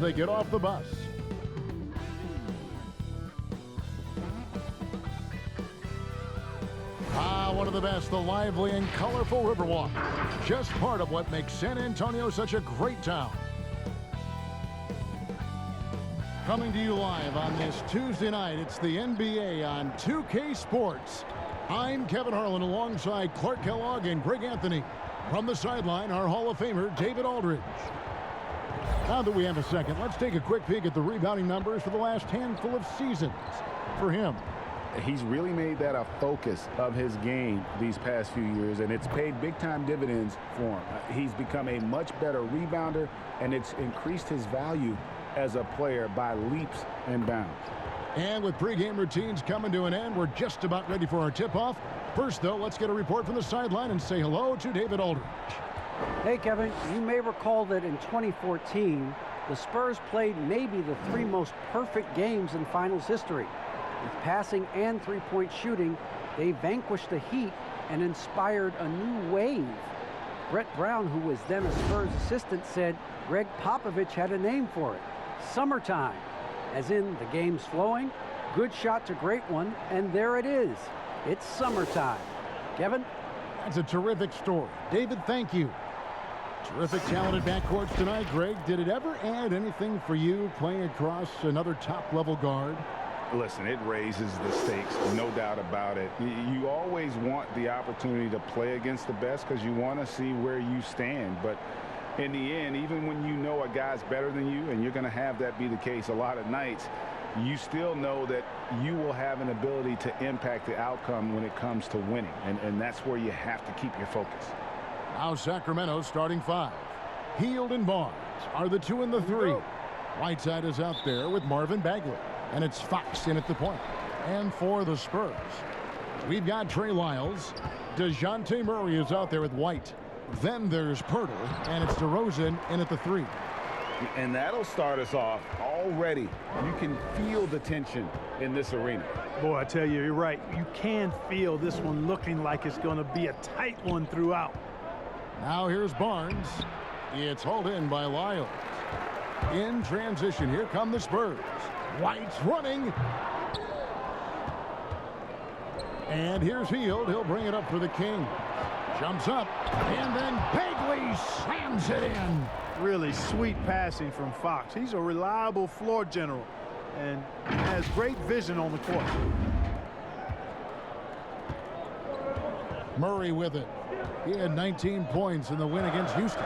they get off the bus. One of the best, the lively and colorful Riverwalk. Just part of what makes San Antonio such a great town. Coming to you live on this Tuesday night, it's the NBA on 2K Sports. I'm Kevin Harlan alongside Clark Kellogg and Greg Anthony. From the sideline, our Hall of Famer, David Aldridge. Now that we have a second, let's take a quick peek at the rebounding numbers for the last handful of seasons for him. He's really made that a focus of his game these past few years, and it's paid big-time dividends for him. He's become a much better rebounder, and it's increased his value as a player by leaps and bounds. And with pregame routines coming to an end, we're just about ready for our tip-off. First, though, let's get a report from the sideline and say hello to David Aldridge. Hey, Kevin, you may recall that in 2014, the Spurs played maybe the three most perfect games in finals history. With passing and three-point shooting, they vanquished the Heat and inspired a new wave. Brett Brown, who was then a Spurs assistant, said Greg Popovich had a name for it, summertime. As in, the game's flowing, good shot to great one, and there it is. It's summertime. Kevin? That's a terrific story. David, thank you. Terrific talented backcourts tonight, Greg. Did it ever add anything for you playing across another top-level guard? Listen, it raises the stakes, no doubt about it. You always want the opportunity to play against the best because you want to see where you stand. But in the end, even when you know a guy's better than you, and you're going to have that be the case a lot of nights, you still know that you will have an ability to impact the outcome when it comes to winning. And that's where you have to keep your focus. Now Sacramento starting five. Hield and Barnes are the 2 and the 3. Whiteside is out there with Marvin Bagley. And it's Fox in at the point. And for the Spurs, we've got Trey Lyles. DeJounte Murray is out there with White. Then there's Pirtle, and it's DeRozan in at the 3. And that'll start us off already. You can feel the tension in this arena. Boy, I tell you, you're right. You can feel this one looking like it's going to be a tight one throughout. Now here's Barnes. It's hauled in by Lyles. In transition, here come the Spurs. White's running. And here's Hield. He'll bring it up for the King. Jumps up. And then Bagley slams it in. Really sweet passing from Fox. He's a reliable floor general and has great vision on the court. Murray with it. He had 19 points in the win against Houston.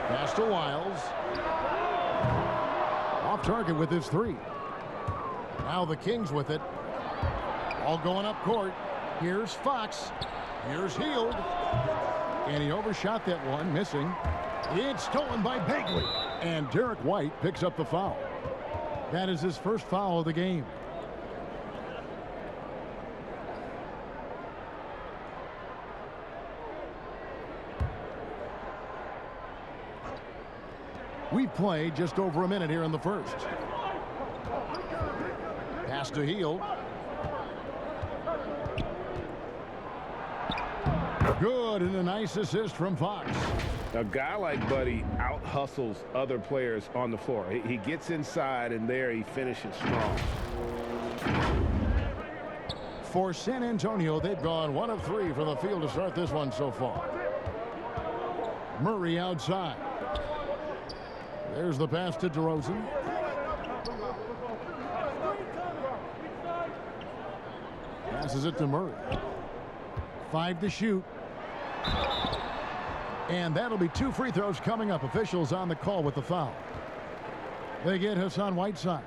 Pass to Lyles. Off target with his 3. Now the Kings with it. All going up court. Here's Fox. Here's Hield. And he overshot that one, missing. It's stolen by Bagley. And Derek White picks up the foul. That is his first foul of the game. We've played just over a minute here in the first. Pass to Hield. Good, and a nice assist from Fox. A guy like Buddy out-hustles other players on the floor. He gets inside, and there he finishes strong. For San Antonio, they've gone 1 of 3 from the field to start this one so far. Murray outside. There's the pass to DeRozan. Passes it to Murray. 5 to shoot. And that'll be 2 free throws coming up. Officials on the call with the foul. They get Hassan Whiteside.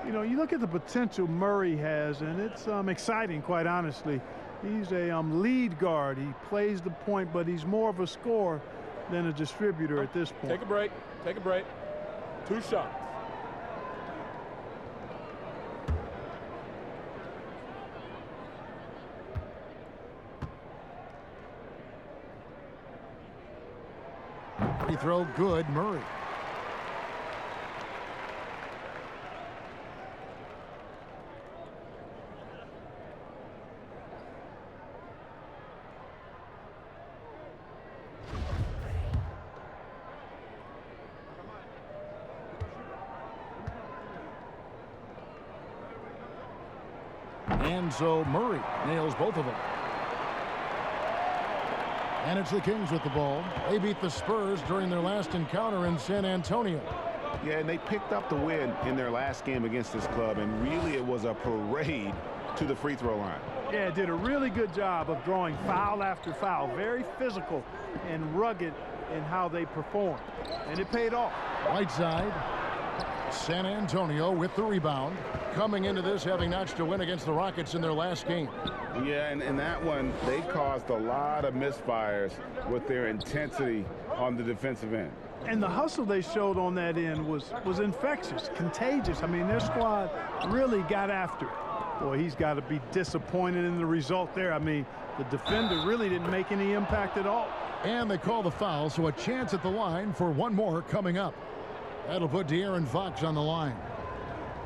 You know, you look at the potential Murray has, and it's exciting, quite honestly. He's a lead guard. He plays the point, but he's more of a scorer than a distributor at this point. Take a break. Take a break. 2 shots. Free throw good, Murray. And so Murray nails both of them. And it's the Kings with the ball. They beat the Spurs during their last encounter in San Antonio. Yeah, and they picked up the win in their last game against this club, and really it was a parade to the free throw line. Yeah, did a really good job of drawing foul after foul. Very physical and rugged in how they perform. And it paid off. Right side. San Antonio with the rebound. Coming into this having notched a win against the Rockets in their last game. Yeah, and that one, they caused a lot of misfires with their intensity on the defensive end. And the hustle they showed on that end was infectious, contagious. I mean, their squad really got after it. Boy, he's got to be disappointed in the result there. I mean, the defender really didn't make any impact at all. And they call the foul, so a chance at the line for one more coming up. That'll put De'Aaron Fox on the line.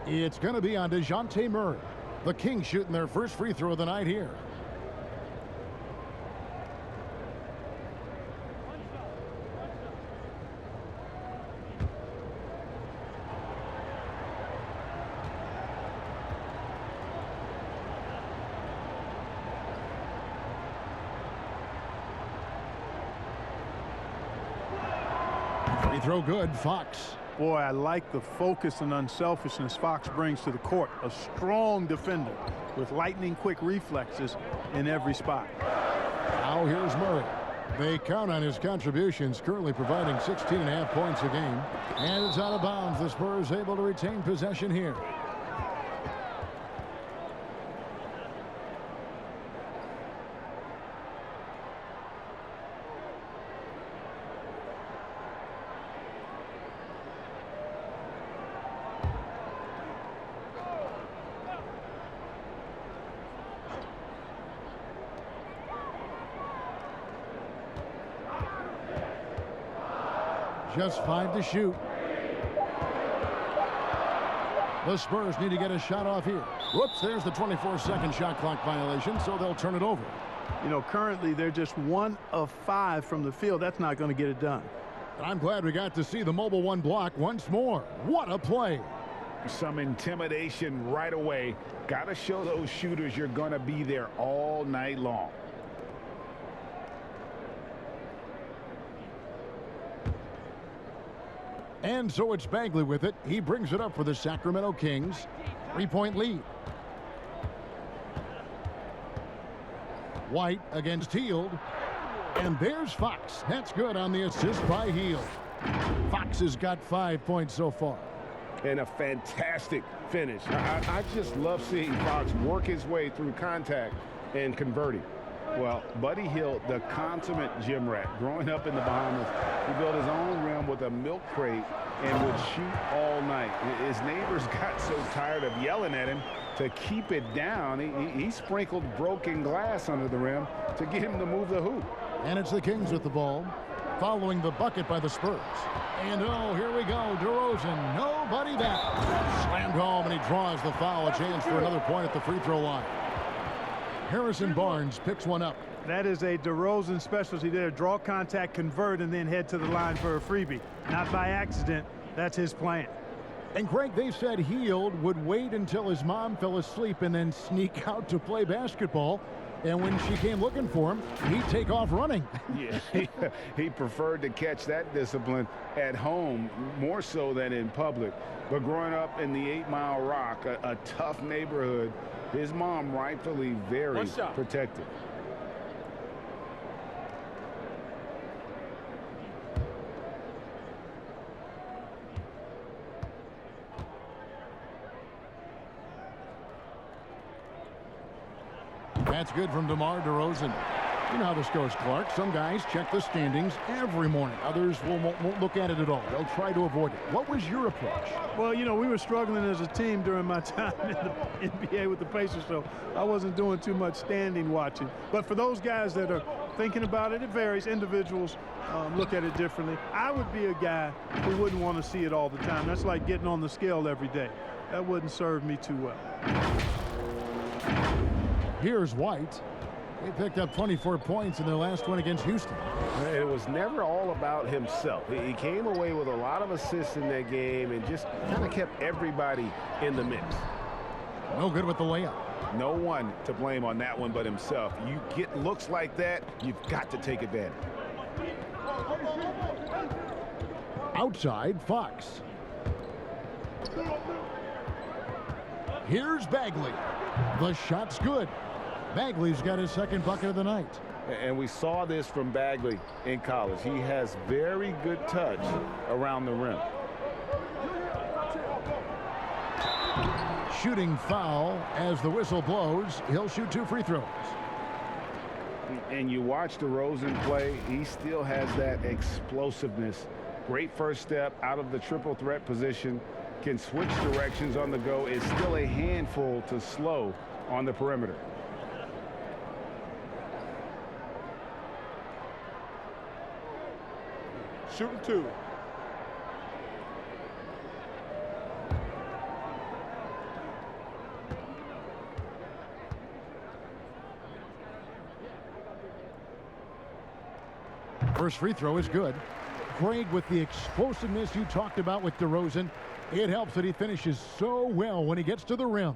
It's going to be on DeJounte Murray. The Kings shooting their first free throw of the night here. Free throw good, Fox. Boy, I like the focus and unselfishness Fox brings to the court. A strong defender with lightning-quick reflexes in every spot. Now here's Murray. They count on his contributions, currently providing 16.5 points a game. And it's out of bounds. The Spurs able to retain possession here. Just 5 to shoot. The Spurs need to get a shot off here. Whoops, there's the 24-second shot clock violation, so they'll turn it over. You know, currently they're just 1 of 5 from the field. That's not going to get it done. I'm glad we got to see the mobile one block once more. What a play. Some intimidation right away. Got to show those shooters you're going to be there all night long. And so it's Bagley with it. He brings it up for the Sacramento Kings. 3-point lead. White against Hield. And there's Fox. That's good on the assist by Hield. Fox has got 5 points so far. And a fantastic finish. I just love seeing Fox work his way through contact and converting. Well, Buddy Hield, the consummate gym rat, growing up in the Bahamas, he built his own rim with a milk crate and would shoot all night. His neighbors got so tired of yelling at him to keep it down. He sprinkled broken glass under the rim to get him to move the hoop. And it's the Kings with the ball, following the bucket by the Spurs. And oh, here we go, DeRozan, nobody back. Slammed home, and he draws the foul. A chance for another point at the free throw line. Harrison Barnes picks one up. That is a DeRozan specialty there. Draw contact, convert, and then head to the line for a freebie. Not by accident. That's his plan. And Craig, they said Hield would wait until his mom fell asleep and then sneak out to play basketball. And when she came looking for him, he'd take off running. Yeah, he preferred to catch that discipline at home more so than in public. But growing up in the 8 Mile Rock, a tough neighborhood, his mom rightfully very protective. That's good from DeMar DeRozan. You know how this goes, Clark. Some guys check the standings every morning. Others won't look at it at all. They'll try to avoid it. What was your approach? Well, you know, we were struggling as a team during my time in the NBA with the Pacers, so I wasn't doing too much standing watching. But for those guys that are thinking about it, it varies. Individuals look at it differently. I would be a guy who wouldn't want to see it all the time. That's like getting on the scale every day. That wouldn't serve me too well. Here's White. He picked up 24 points in their last win against Houston. It was never all about himself. He came away with a lot of assists in that game and just kind of kept everybody in the mix. No good with the layup. No one to blame on that one but himself. You get looks like that, you've got to take advantage. Outside, Fox. Here's Bagley. The shot's good. Bagley's got his second bucket of the night. And we saw this from Bagley in college. He has very good touch around the rim. Shooting foul as the whistle blows. He'll shoot 2 free throws. And you watch DeRozan play, he still has that explosiveness. Great first step out of the triple threat position. Can switch directions on the go. Is still a handful to slow on the perimeter. Shooting 2. First free throw is good. Craig, with the explosiveness you talked about with DeRozan, it helps that he finishes so well when he gets to the rim.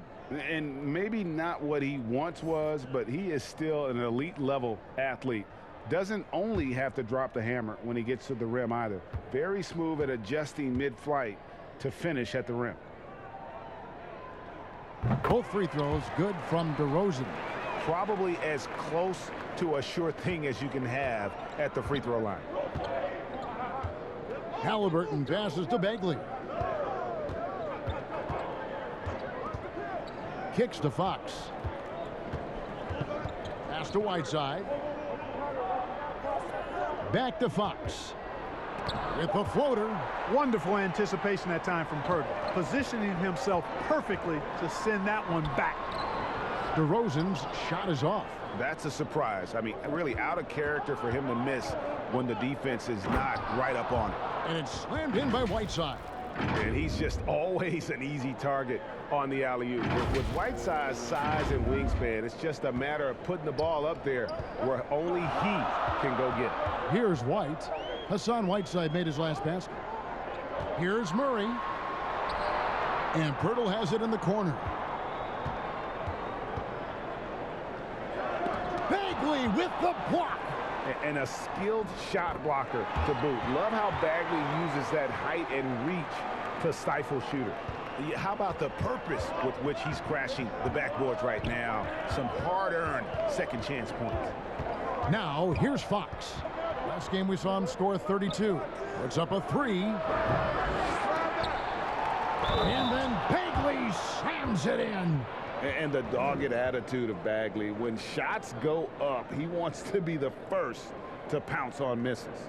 And maybe not what he once was, but he is still an elite level athlete. Doesn't only have to drop the hammer when he gets to the rim either. Very smooth at adjusting mid-flight to finish at the rim. Both free throws good from DeRozan. Probably as close to a sure thing as you can have at the free throw line. Halliburton passes to Bagley. Kicks to Fox. Pass to Whiteside. Back to Fox. With the floater. Wonderful anticipation that time from Purtle, positioning himself perfectly to send that one back. DeRozan's shot is off. That's a surprise. I mean, really out of character for him to miss when the defense is not right up on it. And it's slammed in by Whiteside. And he's just always an easy target on the alley-oop. With Whiteside's size and wingspan, it's just a matter of putting the ball up there where only he can go get it. Here's White. Hassan Whiteside made his last basket. Here's Murray. And Pirtle has it in the corner. Bagley with the block. And a skilled shot blocker to boot. Love how Bagley uses that height and reach to stifle shooter. How about the purpose with which he's crashing the backboards right now? Some hard-earned second chance points. Now, here's Fox. Last game we saw him score 32. Puts up a 3. And then Bagley slams it in. And the dogged attitude of Bagley. When shots go up, he wants to be the first to pounce on misses.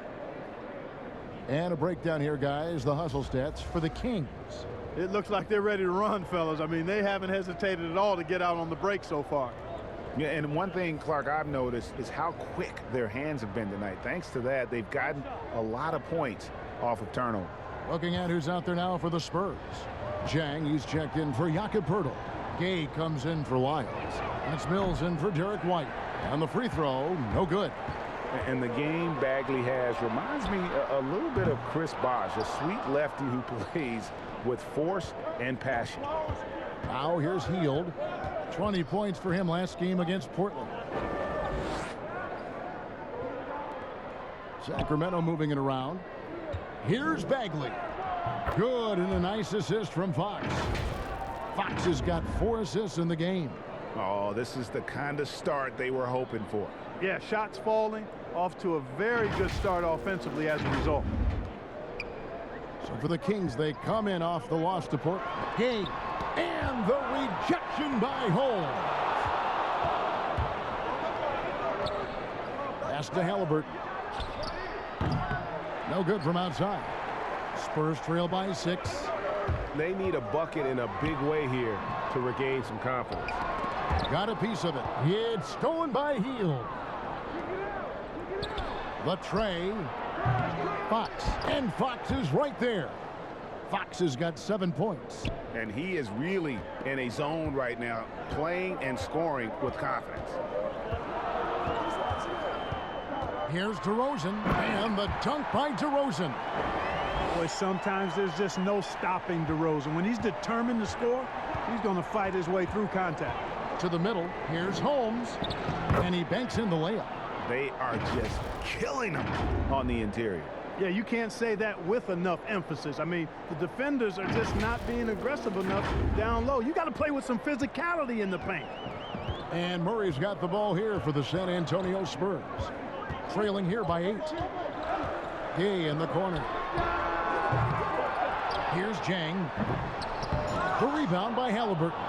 And a breakdown here, guys. The hustle stats for the Kings. It looks like they're ready to run, fellas. I mean, they haven't hesitated at all to get out on the break so far. Yeah, and one thing, Clark, I've noticed is how quick their hands have been tonight. Thanks to that, they've gotten a lot of points off of turnover. Looking at who's out there now for the Spurs. Jang, he's checked in for Jakob Poeltl. Gay comes in for Lyles. That's Mills in for Derek White. And the free throw, no good. And the game Bagley has reminds me a little bit of Chris Bosh, a sweet lefty who plays with force and passion. Now here's Hield. 20 points for him last game against Portland. Sacramento moving it around. Here's Bagley. Good, and a nice assist from Fox. Fox has got 4 assists in the game. Oh, this is the kind of start they were hoping for. Yeah, shots falling, off to a very good start offensively as a result. So for the Kings, they come in off the loss to Portland. Gay, and the rejection by Holmes. Pass to Halliburton. No good from outside. Spurs trail by 6. They need a bucket in a big way here to regain some confidence. Got a piece of it. It's stolen by Hield. The tray. Fox. And Fox is right there. Fox has got 7 points. And he is really in a zone right now, playing and scoring with confidence. Here's DeRozan, and the dunk by DeRozan. Boy, sometimes there's just no stopping DeRozan. When he's determined to score, he's going to fight his way through contact. to the middle. Here's Holmes. And he banks in the layup. They are just killing them on the interior. Yeah, you can't say that with enough emphasis. I mean, the defenders are just not being aggressive enough down low. You got to play with some physicality in the paint. And Murray's got the ball here for the San Antonio Spurs. Trailing here by 8. Gay in the corner. Here's Jang. The rebound by Halliburton.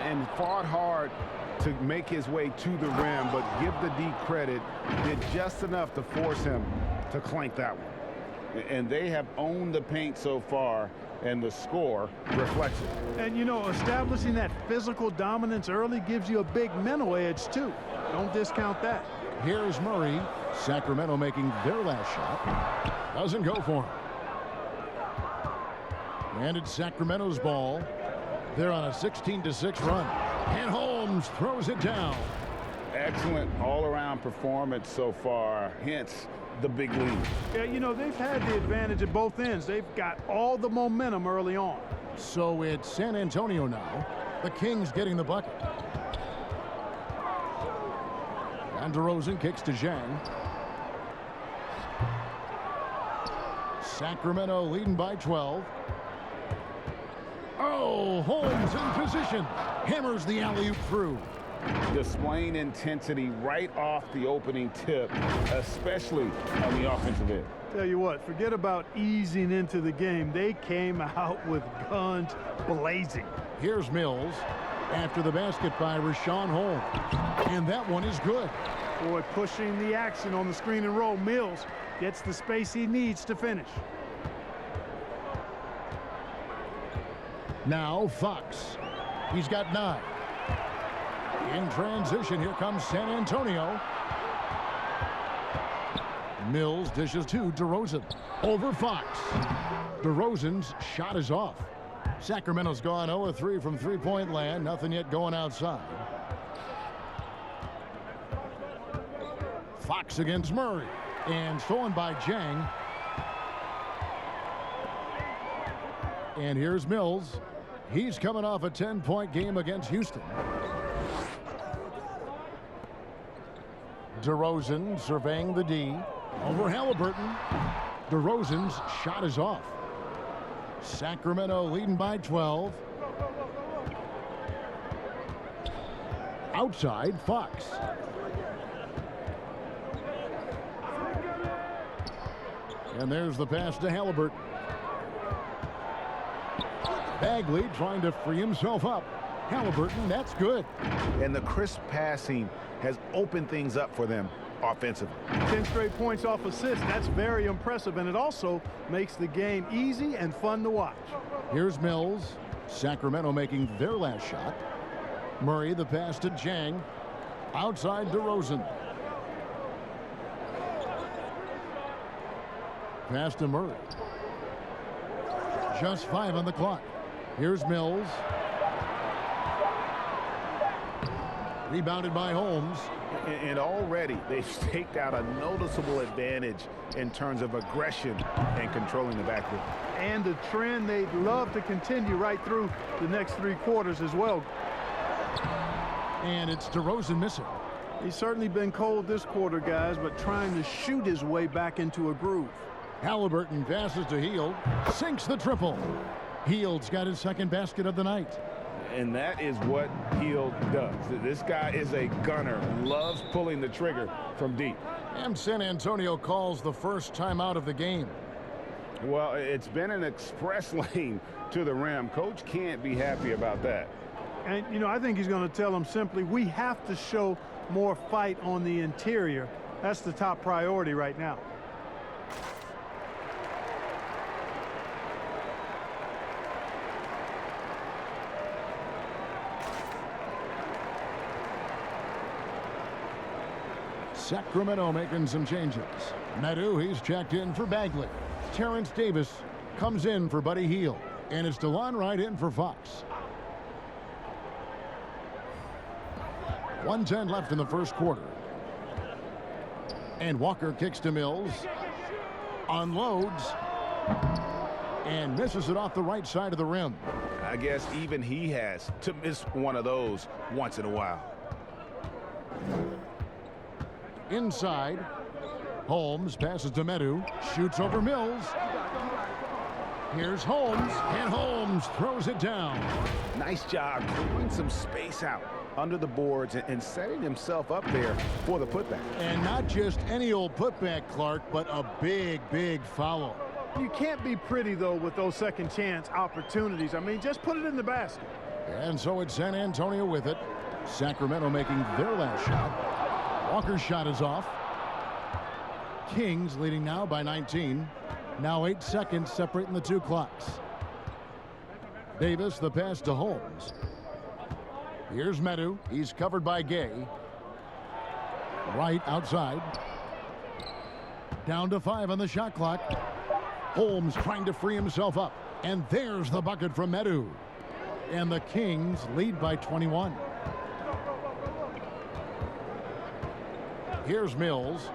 And fought hard to make his way to the rim, but give the D credit, did just enough to force him to clank that one. And they have owned the paint so far, and the score reflects it. And, you know, establishing that physical dominance early gives you a big mental edge, too. Don't discount that. Here's Murray. Sacramento making their last shot. Doesn't go for him. And it's Sacramento's ball. They're on a 16-6 run. And Holmes throws it down. Excellent all-around performance so far, hence the big lead. Yeah, you know, they've had the advantage at both ends. They've got all the momentum early on. So it's San Antonio now. The Kings getting the bucket. And DeRozan kicks to Zhang. Sacramento leading by 12. Oh, Holmes in position. Hammers the alley-oop through. Displaying intensity right off the opening tip, especially on the offensive end. Tell you what, forget about easing into the game. They came out with guns blazing. Here's Mills after the basket by Rashawn Holmes. And that one is good. Boy, pushing the action on the screen and roll. Mills gets the space he needs to finish. Now Fox. He's got 9. In transition, here comes San Antonio. Mills dishes to DeRozan. Over Fox. DeRozan's shot is off. Sacramento's gone 0-3 from three-point land. Nothing yet going outside. Fox against Murray. And stolen by Jang. And here's Mills. He's coming off a 10-point game against Houston. DeRozan surveying the D. Over Halliburton. DeRozan's shot is off. Sacramento leading by 12. Outside, Fox. And there's the pass to Halliburton. Bagley trying to free himself up. Halliburton, that's good. And the crisp passing has opened things up for them offensively. 10 straight points off assists. That's very impressive, and it also makes the game easy and fun to watch. Here's Mills. Sacramento making their last shot. Murray, the pass to Jang. Outside DeRozan. Pass to Murray. Just 5 on the clock. Here's Mills. Rebounded by Holmes. And already they've staked out a noticeable advantage in terms of aggression and controlling the backcourt. And a trend they'd love to continue right through the next 3 quarters as well. And it's DeRozan missing. He's certainly been cold this quarter, guys, but trying to shoot his way back into a groove. Halliburton passes to Hield. Sinks the triple. Hield's got his second basket of the night. And that is what Hield does. This guy is a gunner, loves pulling the trigger from deep. And San Antonio calls the first time out of the game. Well, it's been an express lane to the rim. Coach can't be happy about that. And, you know, I think he's going to tell them simply, we have to show more fight on the interior. That's the top priority right now. Sacramento making some changes. Nadu, he's checked in for Bagley. Terrence Davis comes in for Buddy Hield. And it's DeLon Wright in for Fox. 1:10 left in the first quarter. And Walker kicks to Mills. Unloads. and misses it off the right side of the rim. I guess even he has to miss one of those once in a while. Inside, Holmes passes to Medu, shoots over Mills. Here's Holmes, and Holmes throws it down. Nice job clearing some space out under the boards and setting himself up there for the putback. And not just any old putback, Clark, but a big, big foul. You can't be pretty, though, with those second chance opportunities. I mean, just put it in the basket. And so it's San Antonio with it. Sacramento making their last shot. Walker's shot is off. Kings leading now by 19. Now 8 seconds separating the two clocks. Davis, the pass to Holmes. Here's Medu. He's covered by Gay. Right outside. Down to 5 on the shot clock. Holmes trying to free himself up. And there's the bucket from Medu. And the Kings lead by 21. Here's Mills.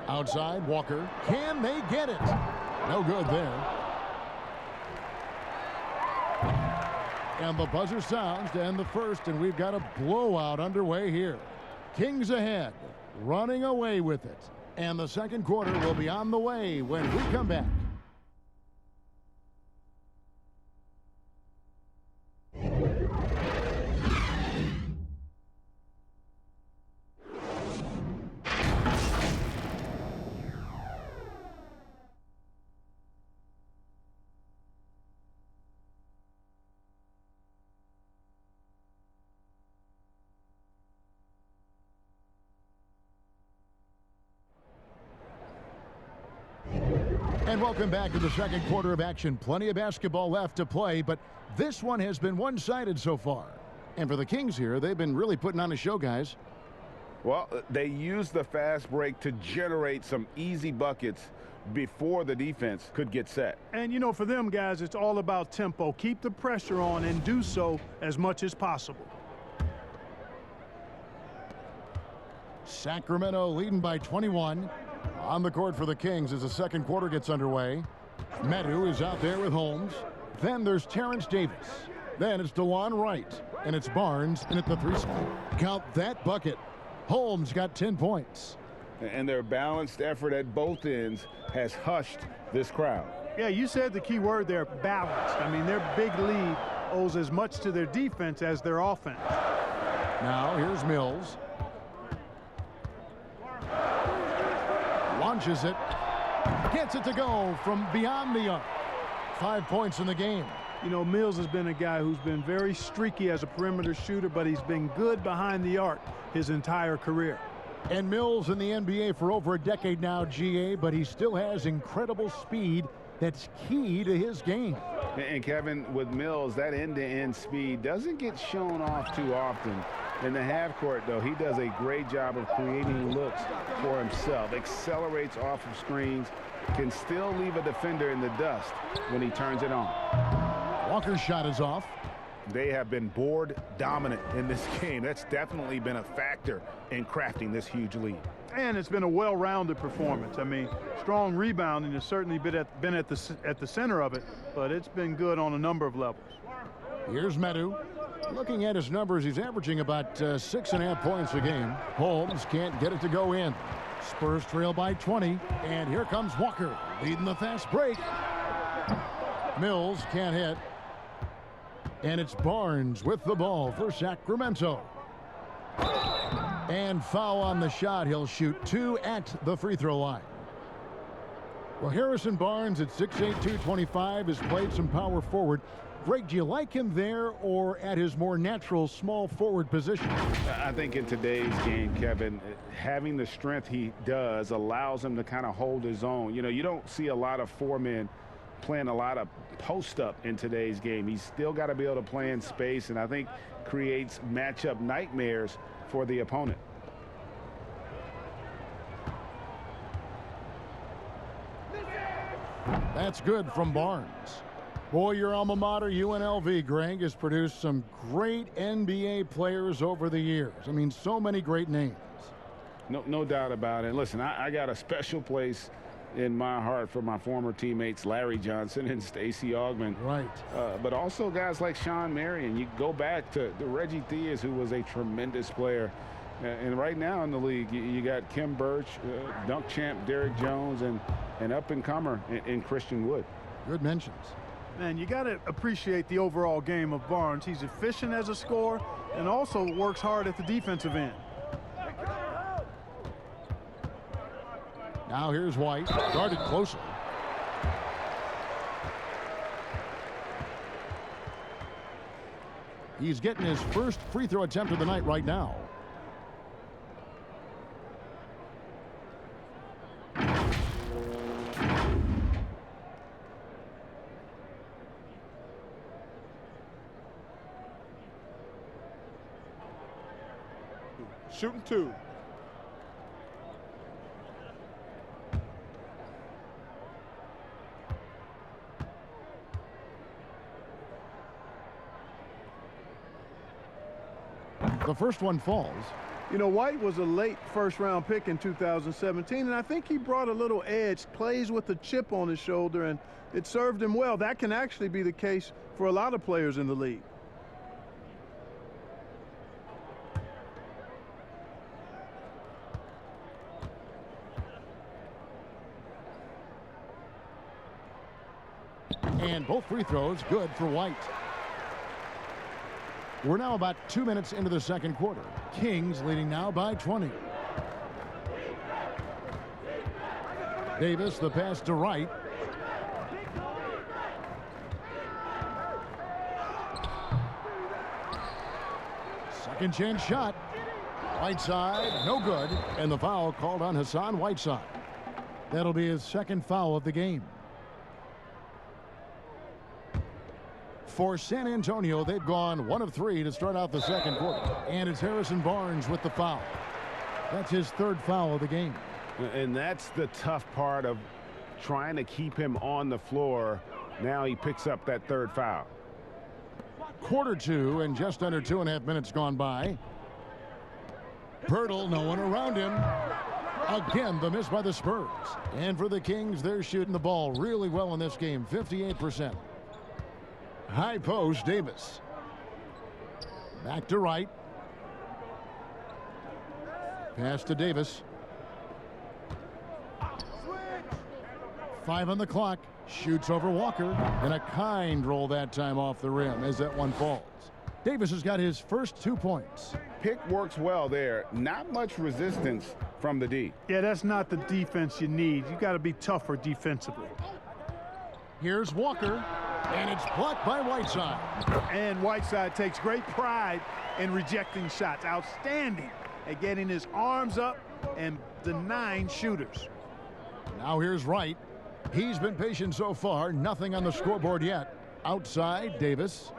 Outside, Walker. Can they get it? No good there. And the buzzer sounds to end the first, and we've got a blowout underway here. Kings ahead, running away with it. And the second quarter will be on the way when we come back. And welcome back to the second quarter of action. Plenty of basketball left to play, but this one has been one-sided so far. And for the Kings here, they've been really putting on a show, guys. Well, they used the fast break to generate some easy buckets before the defense could get set. And, you know, for them, guys, it's all about tempo. Keep the pressure on and do so as much as possible. Sacramento leading by 21. On the court for the Kings as the second quarter gets underway. Medu is out there with Holmes. Then there's Terrence Davis. Then it's DeLon Wright. And it's Barnes in at the 3 spot. Count that bucket. Holmes got 10 points. And their balanced effort at both ends has hushed this crowd. Yeah, you said the key word there, balanced. I mean, their big lead owes as much to their defense as their offense. Now here's Mills. Launches it. Gets it to go from beyond the arc. 5 points in the game. You know, Mills has been a guy who's been very streaky as a perimeter shooter, but he's been good behind the arc his entire career. And Mills in the NBA for over a decade now, GA, but he still has incredible speed that's key to his game. And Kevin, with Mills, that end-to-end speed doesn't get shown off too often. In the half court, though, he does a great job of creating looks for himself, accelerates off of screens, can still leave a defender in the dust when he turns it on. Walker's shot is off. They have been board dominant in this game. That's definitely been a factor in crafting this huge lead. And it's been a well-rounded performance. I mean, strong rebounding has certainly been at the center of it, but it's been good on a number of levels. Here's Medu. Looking at his numbers, he's averaging about 6.5 points a game. Holmes can't get it to go in. Spurs trail by 20, and here comes Walker leading the fast break. Mills can't hit. And it's Barnes with the ball for Sacramento. And foul on the shot. He'll shoot 2 at the free throw line. Well, Harrison Barnes at 6'8", 225 has played some power forward. Greg, do you like him there or at his more natural small forward position? I think in today's game, Kevin, having the strength he does allows him to kind of hold his own. You know, you don't see a lot of 4 men playing a lot of post-up in today's game. He's still got to be able to play in space, and I think creates matchup nightmares for the opponent. That's good from Barnes. Boy, your alma mater, UNLV, Greg, has produced some great NBA players over the years. I mean, so many great names. No doubt about it. Listen, I got a special place in my heart for my former teammates Larry Johnson and Stacey Augmon. Right. But also guys like Sean Marion. You go back to Reggie Theus, who was a tremendous player. And right now in the league, you got Kim Birch, dunk champ Derrick Jones, and an up-and-comer in Christian Wood. Good mentions. Man, you got to appreciate the overall game of Barnes. He's efficient as a scorer and also works hard at the defensive end. Now here's White, guarded closely. He's getting his first free throw attempt of the night right now. Shooting 2. The first one falls. You know, White was a late first-round pick in 2017, and I think he brought a little edge, plays with a chip on his shoulder, and it served him well. That can actually be the case for a lot of players in the league. And both free throws good for White. We're now about 2 minutes into the second quarter. Kings leading now by 20. Davis, the pass to Wright. Second chance shot. Whiteside, no good. And the foul called on Hassan Whiteside. That'll be his second foul of the game. For San Antonio, they've gone 1 of 3 to start out the second quarter. And it's Harrison Barnes with the foul. That's his third foul of the game. And that's the tough part of trying to keep him on the floor. Now he picks up that third foul. Quarter 2 and just under 2.5 minutes gone by. Pirtle, no one around him. Again, the miss by the Spurs. And for the Kings, they're shooting the ball really well in this game, 58%. High post, Davis. Back to Wright. Pass to Davis. 5 on the clock. Shoots over Walker. And a kind roll that time off the rim as that one falls. Davis has got his first 2 points. Pick works well there. Not much resistance from the D. Yeah, that's not the defense you need. You got to be tougher defensively. Here's Walker. And it's blocked by Whiteside. And Whiteside takes great pride in rejecting shots. Outstanding at getting his arms up and denying shooters. Now here's Wright. He's been patient so far. Nothing on the scoreboard yet. Outside, Davis.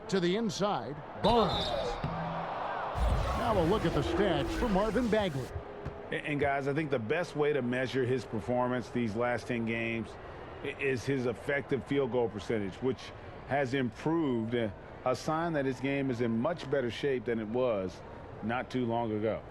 To the inside, Barnes. Now a look at the stats for Marvin Bagley. And guys, I think the best way to measure his performance these last 10 games is his effective field goal percentage, which has improved, a sign that his game is in much better shape than it was not too long ago.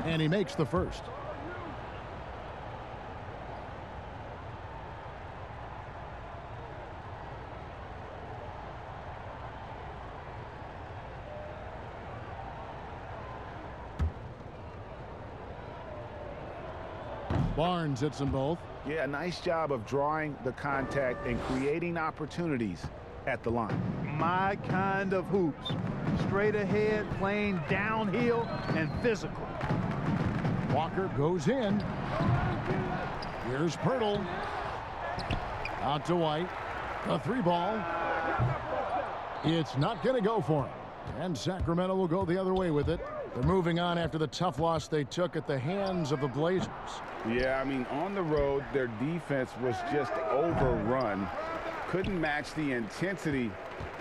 And he makes the first. Barnes hits them both. Yeah, nice job of drawing the contact and creating opportunities at the line. My kind of hoops. Straight ahead, playing downhill and physical. Walker goes in. Here's Pirtle. Out to White. A 3-ball. It's not going to go for him. And Sacramento will go the other way with it. They're moving on after the tough loss they took at the hands of the Blazers. Yeah, I mean, on the road, their defense was just overrun. couldn't match the intensity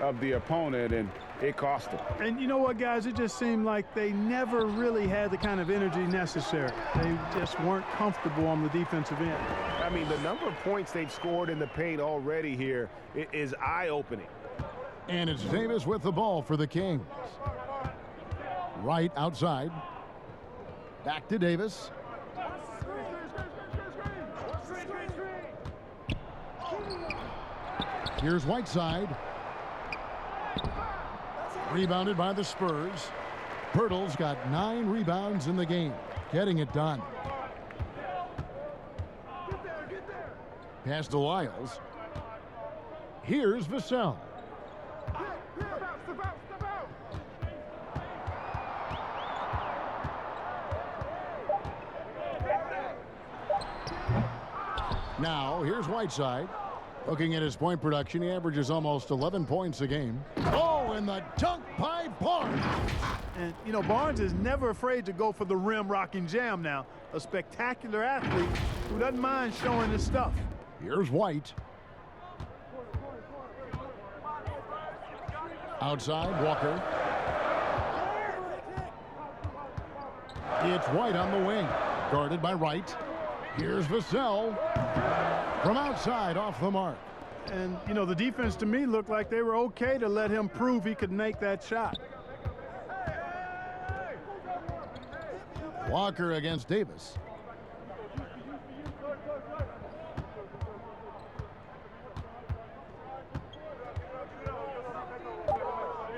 of the opponent, and it cost them. And you know what, guys? It just seemed like they never really had the kind of energy necessary. They just weren't comfortable on the defensive end. I mean, the number of points they've scored in the paint already here is eye-opening. And it's Davis with the ball for the Kings. Right outside. Back to Davis. Here's Whiteside. Rebounded by the Spurs. Pirtle's got 9 rebounds in the game, getting it done. Pass to Lyles. Here's Vassell. Now, here's Whiteside. Looking at his point production, he averages almost 11 points a game. Oh, and the dunk by Barnes. And, you know, Barnes is never afraid to go for the rim rocking jam now. A spectacular athlete who doesn't mind showing his stuff. Here's White. Outside, Walker. It's White on the wing. Guarded by Wright. Here's Vassell. From outside, off the mark. And, you know, the defense to me looked like they were okay to let him prove he could make that shot. Walker against Davis.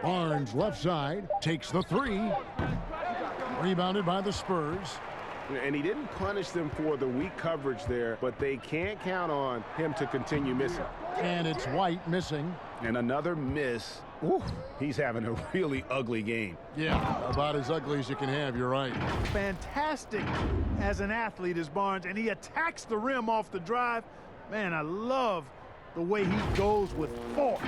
Barnes left side, takes the 3. Rebounded by the Spurs. And he didn't punish them for the weak coverage there, but they can't count on him to continue missing. And it's White missing. And another miss. Ooh, he's having a really ugly game. Yeah, about as ugly as you can have, you're right. Fantastic as an athlete is Barnes, and he attacks the rim off the drive. Man, I love the way he goes with force.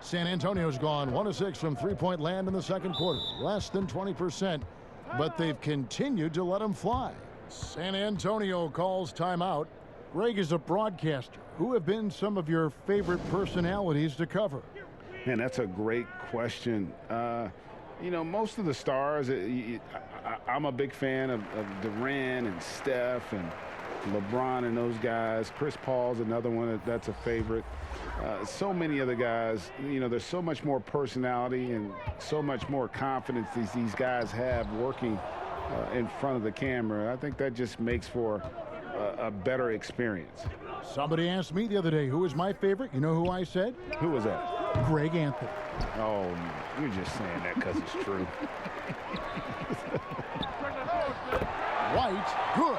San Antonio's gone 1 of 6 from three-point land in the second quarter. Less than 20%. But they've continued to let him fly. San Antonio calls timeout. Greg is a broadcaster. Who have been some of your favorite personalities to cover? Man, that's a great question. You know, most of the stars, I'm a big fan of Durant and Steph and LeBron and those guys. Chris Paul's another one that's a favorite. So many other guys, you know, there's so much more personality and so much more confidence these guys have working in front of the camera. I think that just makes for a better experience. Somebody asked me the other day, who is my favorite? You know who I said? Who was that? Greg Anthony. Oh, you're just saying that because it's true. White, good.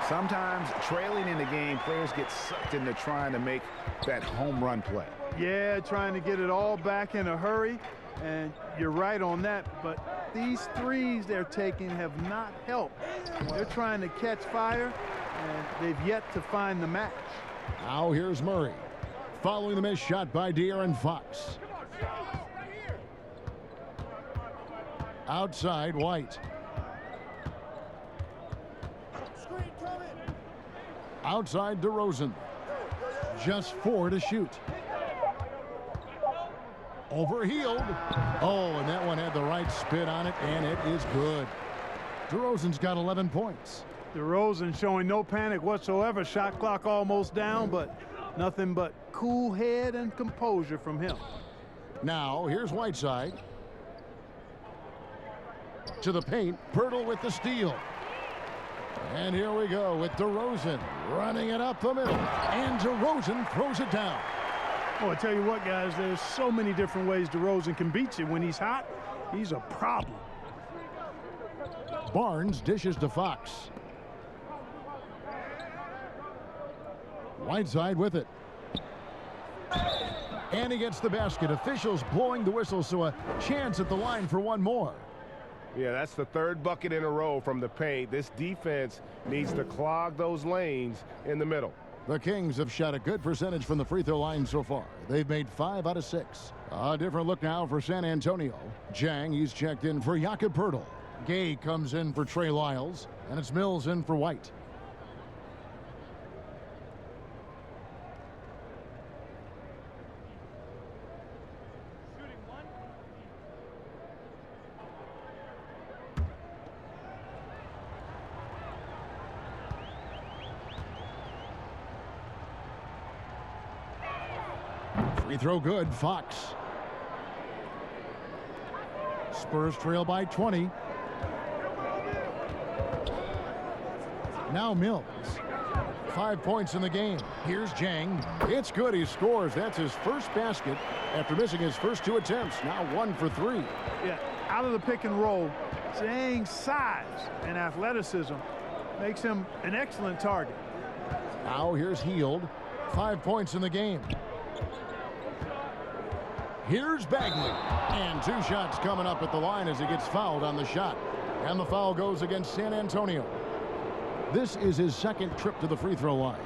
Sometimes trailing in the game, players get sucked into trying to make that home run play. Yeah, trying to get it all back in a hurry, and you're right on that, but these threes they're taking have not helped. They're trying to catch fire, and they've yet to find the match. Now here's Murray. Following the missed shot by De'Aaron Fox. Outside, White. Outside DeRozan. Just 4 to shoot. Overhealed. Oh, and that one had the right spin on it, and it is good. DeRozan's got 11 points. DeRozan showing no panic whatsoever. Shot clock almost down, but nothing but cool head and composure from him. Now, here's Whiteside. To the paint. Pirtle with the steal. And here we go with DeRozan running it up the middle. And DeRozan throws it down. Oh, I tell you what, guys, there's so many different ways DeRozan can beat you. When he's hot, he's a problem. Barnes dishes to Fox. Whiteside with it. And he gets the basket. Officials blowing the whistle, so a chance at the line for one more. Yeah, that's the third bucket in a row from the paint. This defense needs to clog those lanes in the middle. The Kings have shot a good percentage from the free throw line so far. They've made 5 out of 6. A different look now for San Antonio. Jang, he's checked in for Jakob Poeltl. Gay comes in for Trey Lyles, and it's Mills in for White. Free throw good, Fox. Spurs trail by 20. Now Mills. 5 points in the game. Here's Jang. It's good. He scores. That's his first basket after missing his first 2 attempts. Now 1 for 3. Yeah, out of the pick and roll, Jang's size and athleticism makes him an excellent target. Now here's Hield. 5 points in the game. Here's Bagley. And 2 shots coming up at the line as he gets fouled on the shot. And the foul goes against San Antonio. This is his second trip to the free throw line.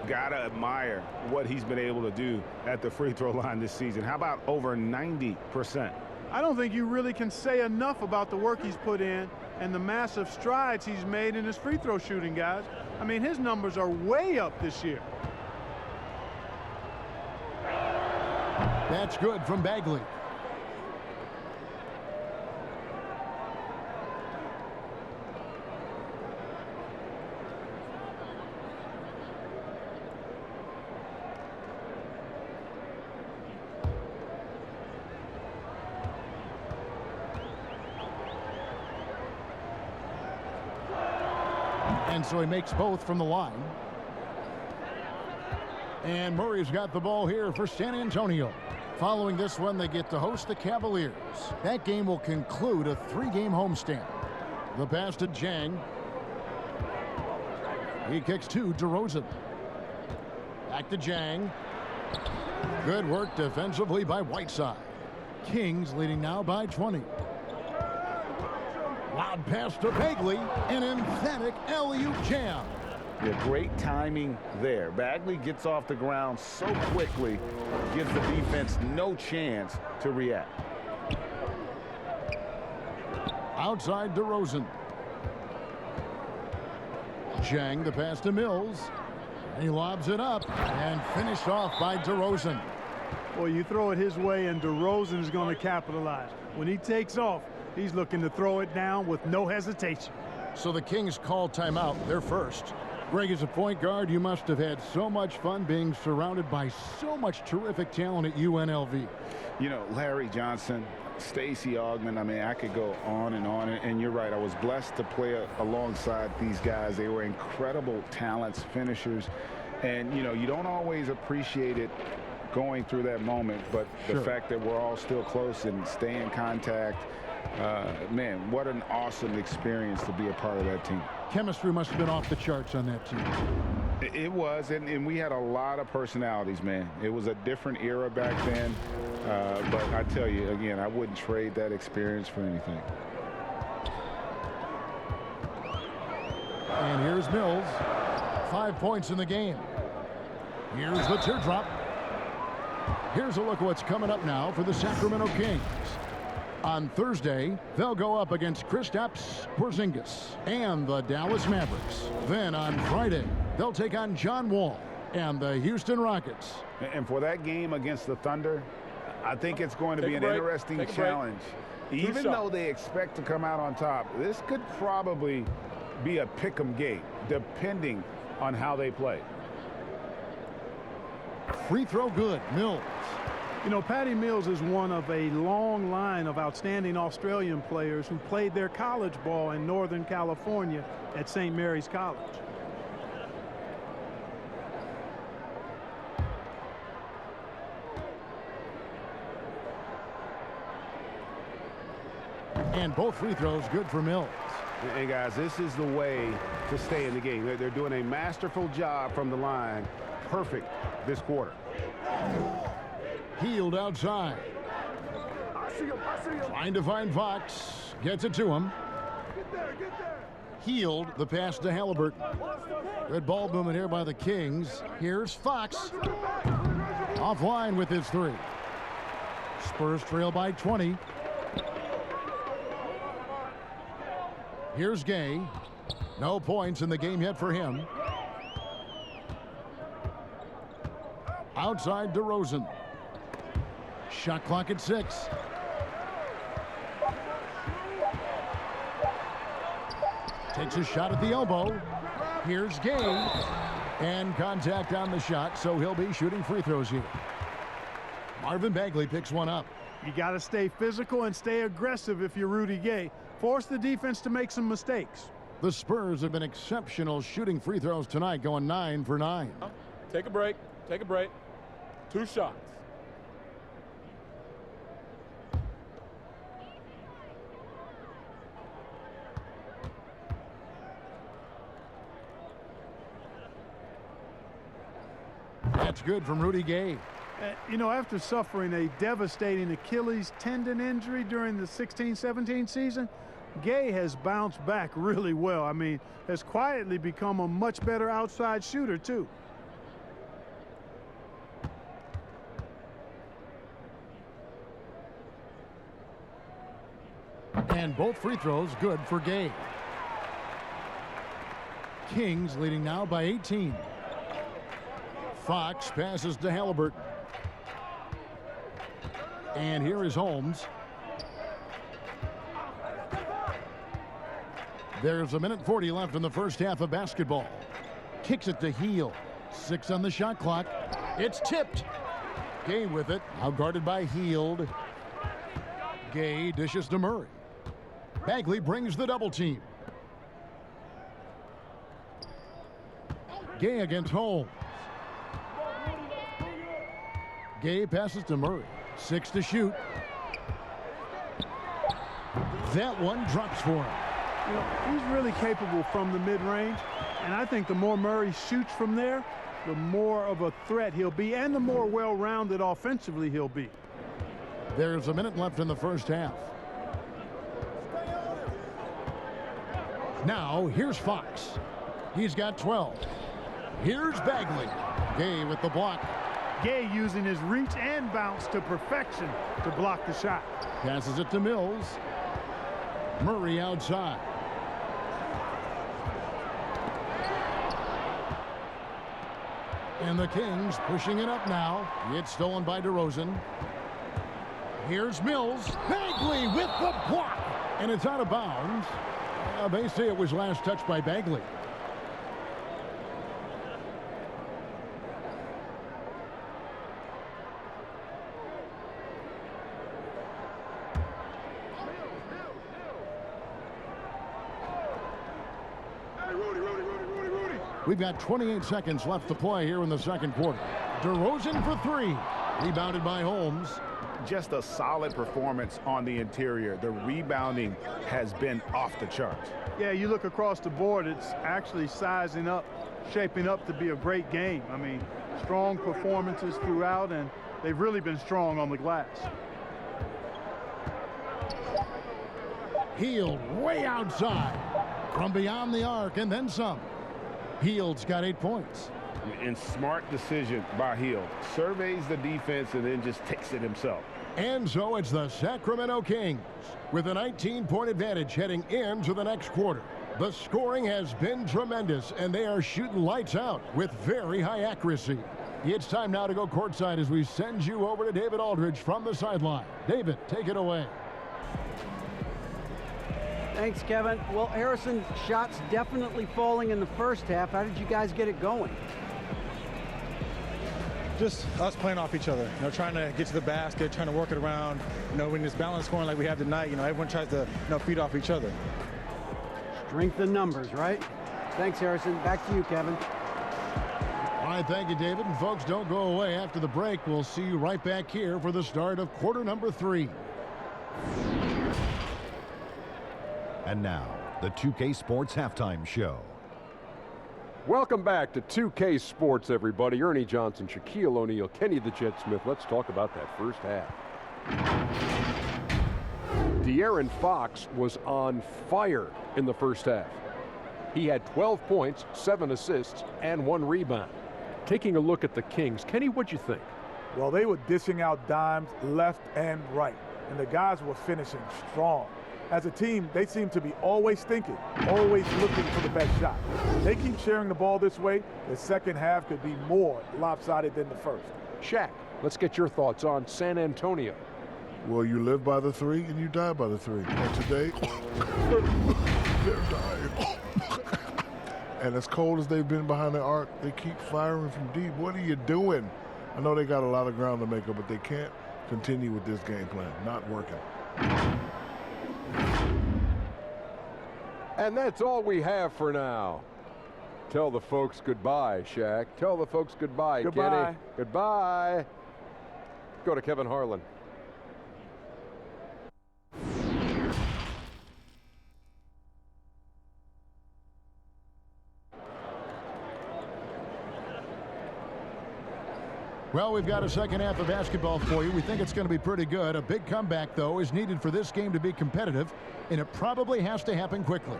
Gotta admire what he's been able to do at the free throw line this season. How about over 90%? I don't think you really can say enough about the work he's put in and the massive strides he's made in his free throw shooting, guys. I mean, his numbers are way up this year. That's good from Bagley. And so he makes both from the line. And Murray's got the ball here for San Antonio. Following this one, they get to host the Cavaliers. That game will conclude a 3-game homestand. The pass to Jang. He kicks to DeRozan. Back to Jang. Good work defensively by Whiteside. Kings leading now by 20. Loud pass to Bagley. An emphatic alley-oop jam. Yeah, great timing there. Bagley gets off the ground so quickly, gives the defense no chance to react. Outside DeRozan. Jang, the pass to Mills. He lobs it up and finished off by DeRozan. Boy, you throw it his way and DeRozan is going to capitalize. When he takes off, he's looking to throw it down with no hesitation. So the Kings call timeout. They're first. Greg, as a point guard, you must have had so much fun being surrounded by so much terrific talent at UNLV. You know, Larry Johnson, Stacey Augmon, I mean, I could go on. And you're right, I was blessed to play alongside these guys. They were incredible talents, finishers. And, you know, you don't always appreciate it going through that moment, but the fact that we're all still close and stay in contact, man, what an awesome experience to be a part of that team. Chemistry must have been off the charts on that team. It was, and we had a lot of personalities, man. It was a different era back then, but I tell you, again, I wouldn't trade that experience for anything. And here's Mills. 5 points in the game. Here's the teardrop. Here's a look at what's coming up now for the Sacramento Kings. On Thursday, they'll go up against Kristaps Porzingis and the Dallas Mavericks. Then on Friday, they'll take on John Wall and the Houston Rockets. And for that game against the Thunder, I think it's going to be an interesting challenge. Even though they expect to come out on top, this could probably be a pick-em game, depending on how they play. Free throw good, Mills. You know, Patty Mills is one of a long line of outstanding Australian players who played their college ball in Northern California at St. Mary's College. And both free throws good for Mills. Hey, guys, this is the way to stay in the game. They're doing a masterful job from the line. Perfect this quarter. Hield outside. Trying to find Fox. Gets it to him. Hield, the pass to Halliburton. Good ball movement here by the Kings. Here's Fox. Offline with his 3. Spurs trail by 20. Here's Gay. No points in the game yet for him. Outside DeRozan. Shot clock at 6. Takes a shot at the elbow. Here's Gay. And contact on the shot, so he'll be shooting free throws here. Marvin Bagley picks one up. You got to stay physical and stay aggressive if you're Rudy Gay. Force the defense to make some mistakes. The Spurs have been exceptional shooting free throws tonight, going 9 for 9. Take a break. Take a break. 2 shots. That's good from Rudy Gay. You know, after suffering a devastating Achilles tendon injury during the 16-17 season, Gay has bounced back really well. I mean, has quietly become a much better outside shooter, too. And both free throws good for Gay. Kings leading now by 18. Fox passes to Halliburton. And here is Holmes. There's 1:40 left in the first half of basketball. Kicks it to Heel. 6 on the shot clock. It's tipped. Gay with it. Now guarded by Hield. Gay dishes to Murray. Bagley brings the double team. Gay against Holmes. Gay passes to Murray. 6 to shoot. That one drops for him. You know, he's really capable from the mid-range, and I think the more Murray shoots from there, the more of a threat he'll be, and the more well-rounded offensively he'll be. There's a minute left in the first half. Now, here's Fox. He's got 12. Here's Bagley. Gay with the block. Gay using his reach and bounce to perfection to block the shot. Passes it to Mills. Murray outside. And the Kings pushing it up now. It's stolen by DeRozan. Here's Mills. Bagley with the block. And it's out of bounds. They say it was last touched by Bagley. We've got 28 seconds left to play here in the second quarter. DeRozan for 3. Rebounded by Holmes. Just a solid performance on the interior. The rebounding has been off the charts. Yeah, you look across the board, it's actually sizing up, shaping up to be a great game. I mean, strong performances throughout, and they've really been strong on the glass. Hield way outside from beyond the arc and then some. Hield's got 8 points. And smart decision by Hield. Surveys the defense and then just takes it himself. And so it's the Sacramento Kings with a 19-point advantage heading into the next quarter. The scoring has been tremendous, and they are shooting lights out with very high accuracy. It's time now to go courtside as we send you over to David Aldridge from the sideline. David, take it away. Thanks, Kevin. Well, Harrison, shots definitely falling in the first half. How did you guys get it going? Just us playing off each other, trying to get to the basket, trying to work it around. When it's balanced scoring like we have tonight, everyone tries to, feed off each other. Strength in numbers, right? Thanks, Harrison. Back to you, Kevin. All right, thank you, David. And folks, don't go away. After the break, we'll see you right back here for the start of quarter number 3. And now, the 2K Sports Halftime Show. Welcome back to 2K Sports, everybody. Ernie Johnson, Shaquille O'Neal, Kenny the Jet Smith. Let's talk about that first half. De'Aaron Fox was on fire in the first half. He had 12 points, 7 assists, and 1 rebound. Taking a look at the Kings, Kenny, what'd you think? Well, they were dishing out dimes left and right, and the guys were finishing strong. As a team, they seem to be always thinking, always looking for the best shot. They keep sharing the ball this way, the second half could be more lopsided than the first. Shaq, let's get your thoughts on San Antonio. Well, you live by the 3 and you die by the 3. And today, they're dying. And as cold as they've been behind the arc, they keep firing from deep. What are you doing? I know they got a lot of ground to make up, but they can't continue with this game plan. Not working. And that's all we have for now. Tell the folks goodbye, Shaq. Tell the folks goodbye, Goodbye. Kenny. Goodbye. Go to Kevin Harlan. Well, we've got a second half of basketball for you. We think it's going to be pretty good. A big comeback, though, is needed for this game to be competitive, and it probably has to happen quickly.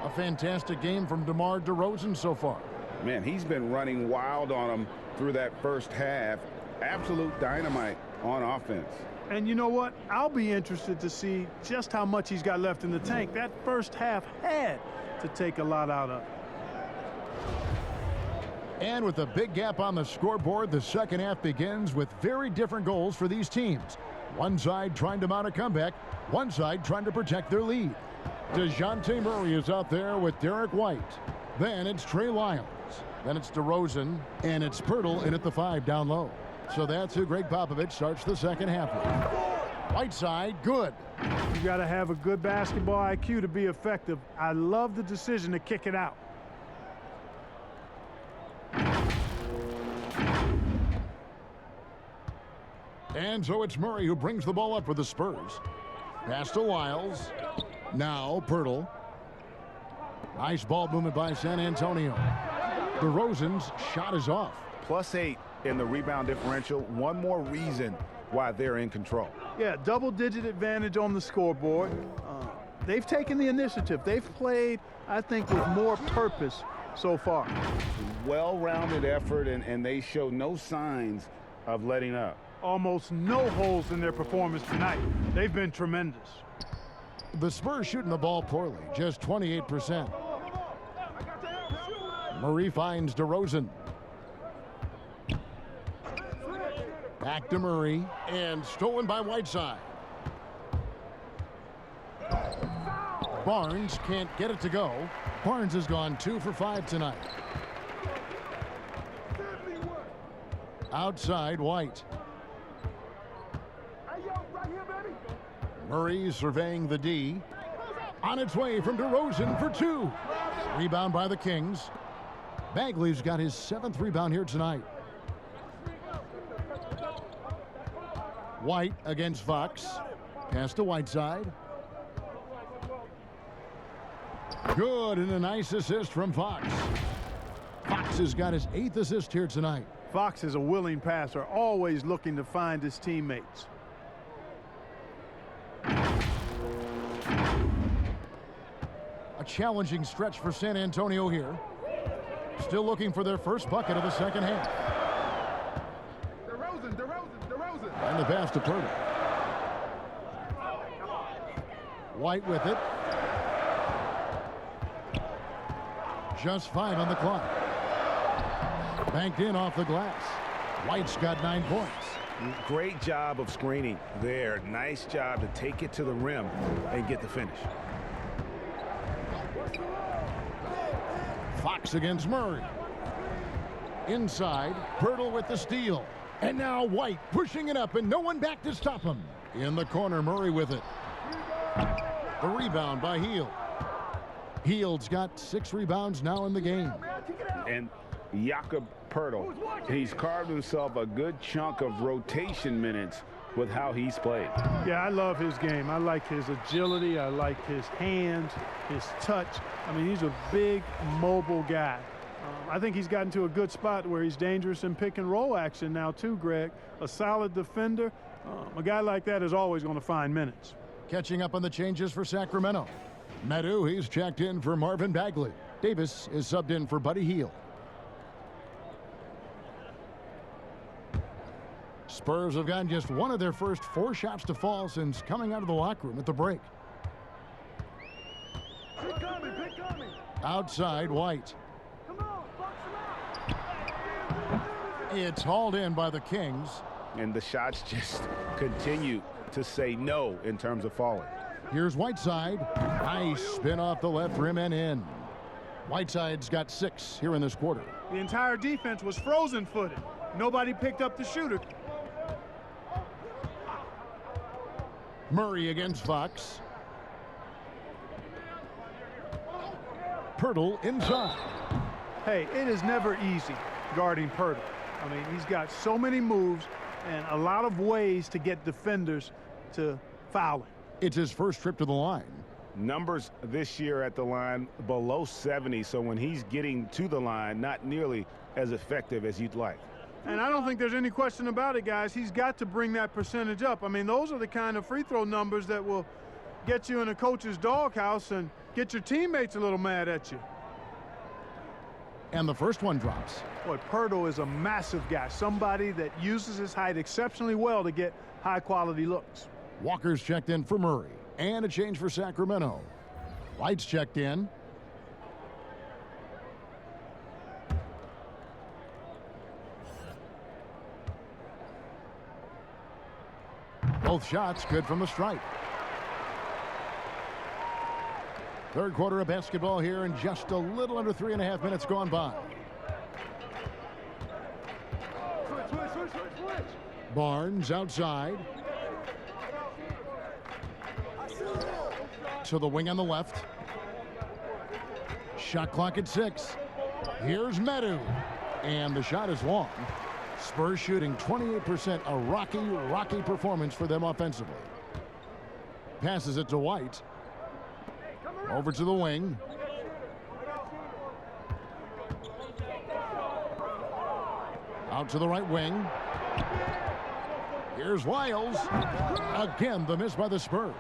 A fantastic game from DeMar DeRozan so far. Man, he's been running wild on them through that first half. Absolute dynamite on offense. And you know what? I'll be interested to see just how much he's got left in the tank. That first half had to take a lot out of it. And with a big gap on the scoreboard, the second half begins with very different goals for these teams. One side trying to mount a comeback, one side trying to protect their lead. DeJounte Murray is out there with Derek White. Then it's Trey Lyles. Then it's DeRozan, and it's Pirtle in at the 5 down low. So that's who Greg Popovich starts the second half with. Whiteside, good. You got to have a good basketball IQ to be effective. I love the decision to kick it out. And so it's Murray who brings the ball up for the Spurs. Pass to Lyles. Now Pirtle. Nice ball movement by San Antonio. DeRozan's shot is off. +8 in the rebound differential. One more reason why they're in control. Yeah, double-digit advantage on the scoreboard. They've taken the initiative. They've played, I think, with more purpose so far. Well-rounded effort, and they show no signs of letting up. Almost no holes in their performance tonight. They've been tremendous. The Spurs shooting the ball poorly, just 28%. Murray finds DeRozan. Back to Murray, and stolen by Whiteside. Barnes can't get it to go. Barnes has gone 2 for 5 tonight. Outside, White. Murray surveying the D. On its way from DeRozan for 2. Rebound by the Kings. Bagley's got his 7th rebound here tonight. White against Fox. Pass to Whiteside. Good, and a nice assist from Fox. Fox has got his 8th assist here tonight. Fox is a willing passer, always looking to find his teammates. A challenging stretch for San Antonio here. Still looking for their first bucket of the second half. DeRozan. And the pass to Pirtle. White with it. Just 5 on the clock. Banked in off the glass. White's got 9 points. Great job of screening there. Nice job to take it to the rim and get the finish. Fox against Murray. Inside, Pirtle with the steal. And now White pushing it up, and no one back to stop him. In the corner, Murray with it. The rebound by Hield. Hield's got 6 rebounds now in the game. And Jakob Pirtle, he's carved himself a good chunk of rotation minutes with how he's played. Yeah, I love his game. I like his agility. I like his hands, his touch. I mean, he's a big, mobile guy. I think he's gotten to a good spot where he's dangerous in pick and roll action now too, Greg. A solid defender. A guy like that is always going to find minutes. Catching up on the changes for Sacramento. Medu, he's checked in for Marvin Bagley. Davis is subbed in for Buddy Hield. Spurs have gotten just one of their first 4 shots to fall since coming out of the locker room at the break. Outside, White. It's hauled in by the Kings. And the shots just continue to say no in terms of falling. Here's Whiteside. Nice spin off the left rim and in. Whiteside's got 6 here in this quarter. The entire defense was frozen-footed. Nobody picked up the shooter. Murray against Fox. Pirtle inside. Hey, it is never easy guarding Pirtle. I mean, he's got so many moves and a lot of ways to get defenders to foul him. It's his first trip to the line. Numbers this year at the line below 70, so when he's getting to the line, not nearly as effective as you'd like. And I don't think there's any question about it, guys. He's got to bring that percentage up. I mean, those are the kind of free throw numbers that will get you in a coach's doghouse and get your teammates a little mad at you. And the first one drops. Boy, Pirtle is a massive guy, somebody that uses his height exceptionally well to get high-quality looks. Walker's checked in for Murray. And a change for Sacramento. White's checked in. Both shots good from the stripe. Third quarter of basketball here, and just a little under 3.5 minutes gone by. Barnes outside. To the wing on the left. Shot clock at 6. Here's Medu. And the shot is long. Spurs shooting 28%, a rocky performance for them offensively. Passes it to White. Over to the wing. Out to the right wing. Here's Wiles. Again, the miss by the Spurs.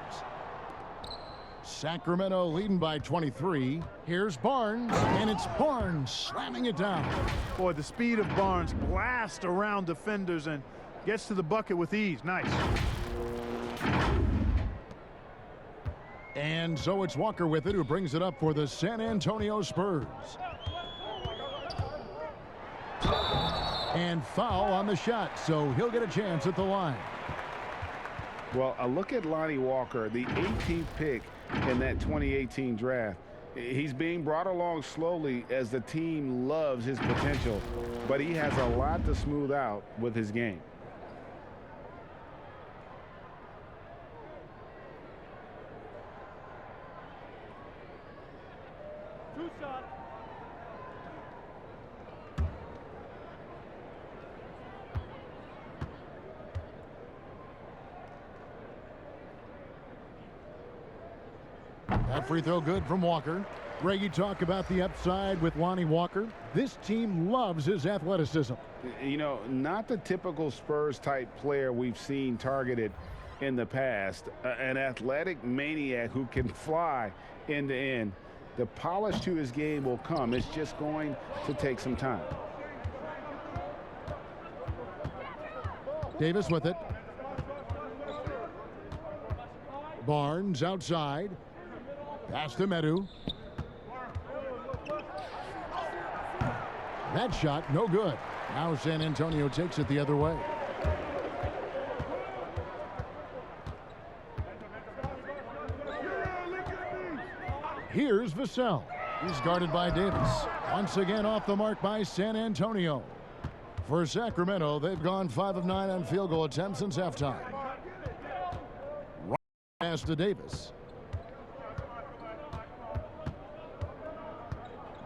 Sacramento leading by 23. Here's Barnes, and it's Barnes slamming it down. Boy, the speed of Barnes blasts around defenders and gets to the bucket with ease. Nice. And so it's Walker with it, who brings it up for the San Antonio Spurs. And foul on the shot, so he'll get a chance at the line. Well, a look at Lonnie Walker, the 18th pick in that 2018 draft. He's being brought along slowly as the team loves his potential, but he has a lot to smooth out with his game. That free throw good from Walker. Greg, you talk about the upside with Lonnie Walker. This team loves his athleticism. You know, not the typical Spurs type player we've seen targeted in the past. An athletic maniac who can fly end to end. The polish to his game will come. It's just going to take some time. Davis with it. Barnes outside. Pass to Medu. That shot, no good. Now San Antonio takes it the other way. Here's Vassell. He's guarded by Davis. Once again off the mark by San Antonio. For Sacramento, they've gone 5 of 9 on field goal attempts since halftime. Right pass to Davis.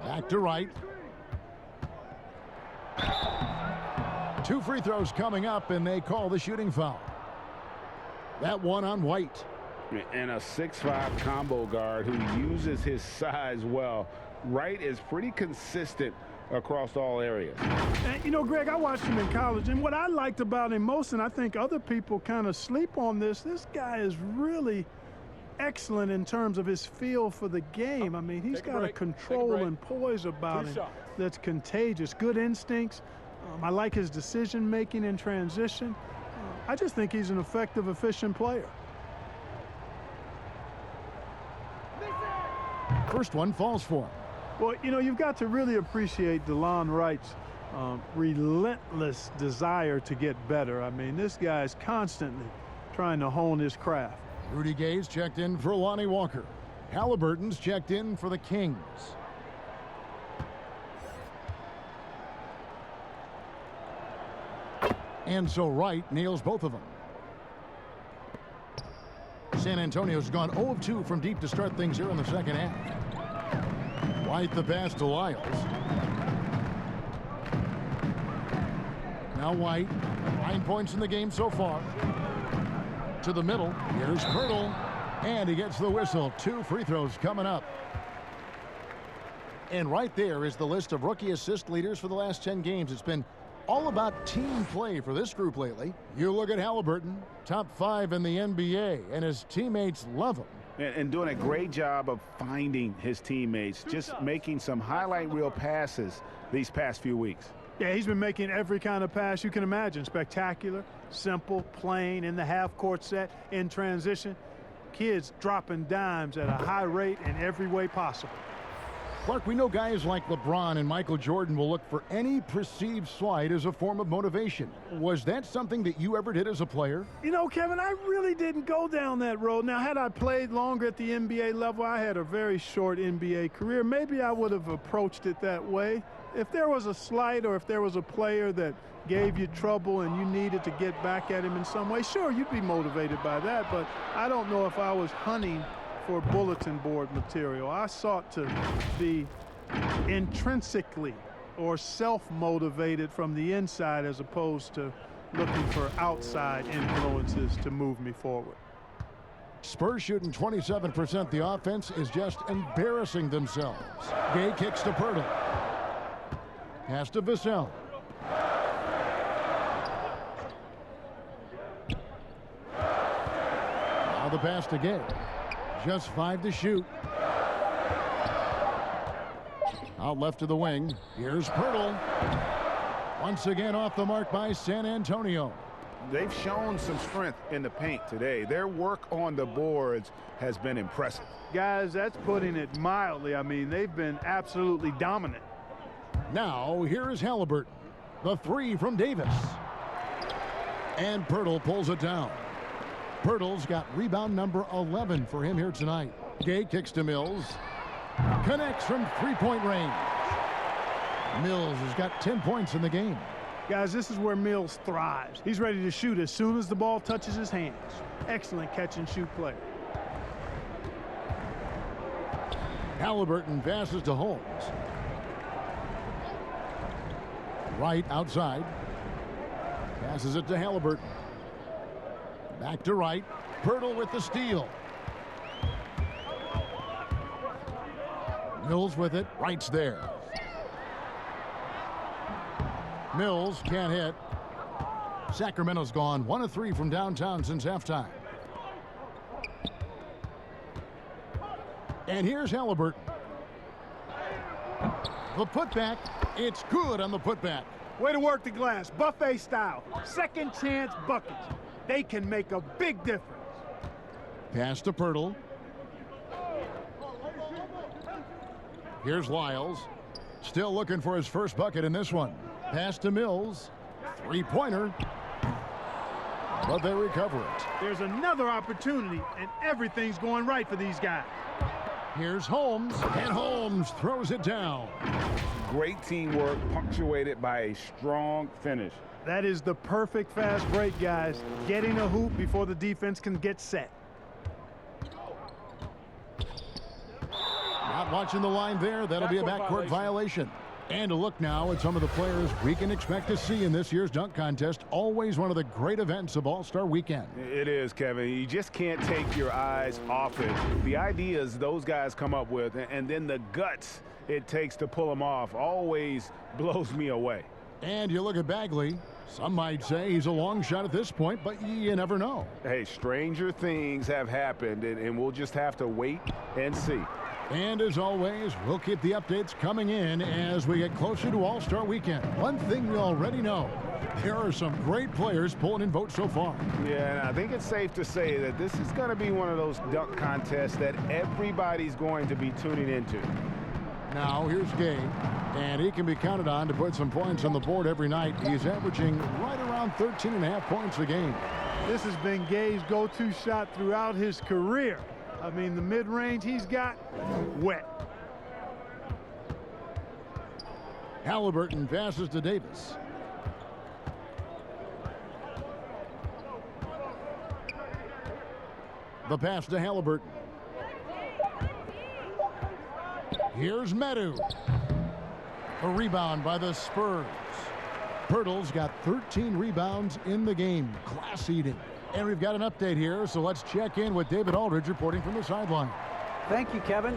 Back to Wright. 2 free throws coming up, and they call the shooting foul. That one on White. And a 6'5" combo guard who uses his size well. Wright is pretty consistent across all areas. And, you know, Greg, I watched him in college, and what I liked about him most, and I think other people kind of sleep on this guy is really excellent in terms of his feel for the game. I mean, he's got a control and poise about him that's contagious. Good instincts. I like his decision-making in transition. I just think he's an effective, efficient player. First one falls for him. Well, you know, you've got to really appreciate DeLon Wright's relentless desire to get better. I mean, this guy is constantly trying to hone his craft. Rudy Gay's checked in for Lonnie Walker. Halliburton's checked in for the Kings. And so Wright nails both of them. San Antonio's gone 0 of 2 from deep to start things here in the second half. White the pass to Lyles. Now White, 9 points in the game so far. To the middle, here's Pirtle, and he gets the whistle. 2 free throws coming up. And right there is the list of rookie assist leaders for the last 10 games. It's been all about team play for this group lately. You look at Halliburton, top 5 in the NBA, and his teammates love him. And doing a great job of finding his teammates, just making some highlight reel passes these past few weeks. Yeah, he's been making every kind of pass you can imagine. Spectacular, simple, plain, in the half-court set, in transition. Kids dropping dimes at a high rate in every way possible. Clark, we know guys like LeBron and Michael Jordan will look for any perceived slight as a form of motivation. Was that something that you ever did as a player? You know, Kevin, I really didn't go down that road. Now, had I played longer at the NBA level, I had a very short NBA career, maybe I would have approached it that way. If there was a slight or if there was a player that gave you trouble and you needed to get back at him in some way, sure, you'd be motivated by that, but I don't know if I was hunting for bulletin board material. I sought to be intrinsically or self-motivated from the inside as opposed to looking for outside influences to move me forward. Spurs shooting 27%. The offense is just embarrassing themselves. Gay kicks to Pirtle. Pass to Vassell. Now the pass to Gay. Just 5 to shoot. Out left to the wing. Here's Pirtle. Once again off the mark by San Antonio. They've shown some strength in the paint today. Their work on the boards has been impressive. Guys, that's putting it mildly. I mean, they've been absolutely dominant. Now, here is Halliburton. The 3 from Davis. And Pirtle pulls it down. Pirtle's got rebound number 11 for him here tonight. Gay kicks to Mills. Connects from three-point range. Mills has got 10 points in the game. Guys, this is where Mills thrives. He's ready to shoot as soon as the ball touches his hands. Excellent catch-and-shoot player. Halliburton passes to Holmes. Right outside. Passes it to Halliburton. Back to Wright. Pirtle with the steal. Mills with it. Wright's there. Mills can't hit. Sacramento's gone 1 of 3 from downtown since halftime. And here's Halliburton. The putback. It's good on the putback. Way to work the glass. Buffet style. Second chance buckets. They can make a big difference. Pass to Pirtle. Here's Lyles. Still looking for his first bucket in this one. Pass to Mills. Three-pointer. But they recover it. There's another opportunity, and everything's going right for these guys. Here's Holmes, and Holmes throws it down. Great teamwork, punctuated by a strong finish. That is the perfect fast break, guys. Getting a hoop before the defense can get set. Not watching the line there. That'll be a backcourt violation. And a look now at some of the players we can expect to see in this year's dunk contest. Always one of the great events of All-Star Weekend. It is, Kevin. You just can't take your eyes off it. The ideas those guys come up with, and then the guts it takes to pull them off, always blows me away. And you look at Bagley. Some might say he's a long shot at this point, but you never know. Hey, stranger things have happened, and we'll just have to wait and see. And as always, we'll keep the updates coming in as we get closer to All-Star Weekend. One thing we already know, there are some great players pulling in votes so far. Yeah, and I think it's safe to say that this is going to be one of those dunk contests that everybody's going to be tuning into. Now, here's Gay, and he can be counted on to put some points on the board every night. He's averaging right around 13.5 points a game. This has been Gay's go-to shot throughout his career. I mean, the mid-range he's got, wet. Halliburton passes to Davis. The pass to Halliburton. Here's Medu. A rebound by the Spurs. Pirtle's got 13 rebounds in the game. Class eating. And we've got an update here, so let's check in with David Aldridge reporting from the sideline. Thank you, Kevin.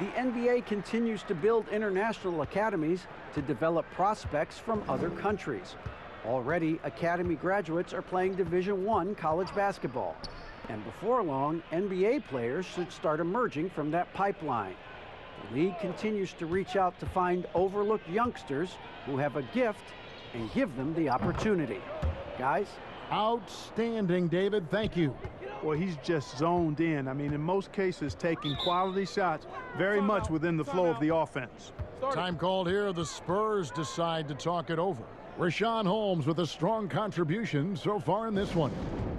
The NBA continues to build international academies to develop prospects from other countries. Already, academy graduates are playing Division I college basketball. And before long, NBA players should start emerging from that pipeline. The league continues to reach out to find overlooked youngsters who have a gift and give them the opportunity. Guys? Outstanding, David. Thank you. Well, he's just zoned in. I mean, in most cases, taking quality shots very much within the flow of the offense. Time called here. The Spurs decide to talk it over. Rashawn Holmes with a strong contribution so far in this one.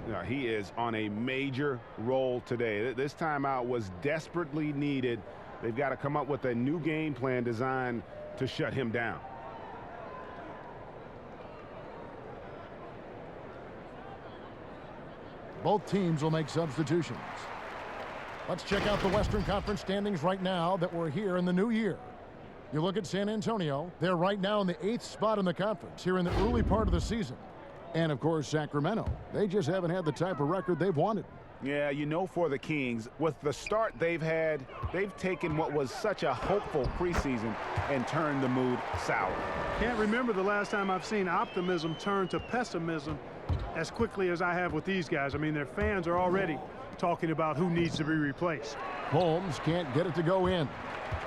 Yeah, he is on a major role today. This timeout was desperately needed. They've got to come up with a new game plan designed to shut him down. Both teams will make substitutions. Let's check out the Western Conference standings right now that we're here in the new year. You look at San Antonio, they're right now in the 8th spot in the conference here in the early part of the season. And of course, Sacramento, they just haven't had the type of record they've wanted. Yeah, you know, for the Kings, with the start they've had, they've taken what was such a hopeful preseason and turned the mood sour. Can't remember the last time I've seen optimism turn to pessimism as quickly as I have with these guys. I mean, their fans are already talking about who needs to be replaced. Holmes can't get it to go in.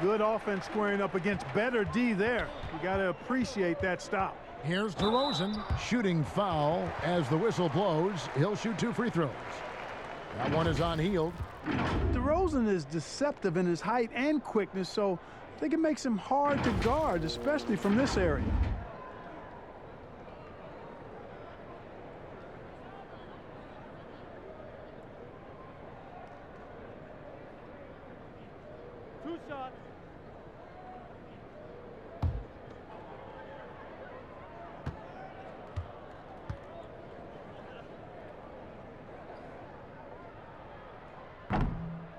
Good offense squaring up against better D there. You got to appreciate that stop. Here's DeRozan, shooting foul as the whistle blows. He'll shoot 2 free throws. That one is unhealed. DeRozan is deceptive in his height and quickness, so I think it makes him hard to guard, especially from this area.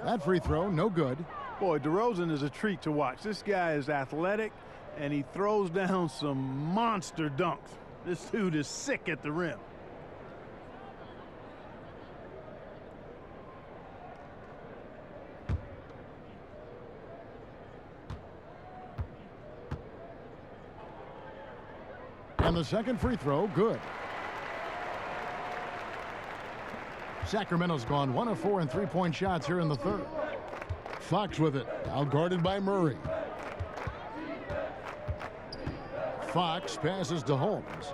That free throw, no good. Boy, DeRozan is a treat to watch. This guy is athletic, and he throws down some monster dunks. This dude is sick at the rim. And the second free throw, good. Sacramento's gone 1 of 4 in three-point shots here in the third. Fox with it, outguarded by Murray. Fox passes to Holmes.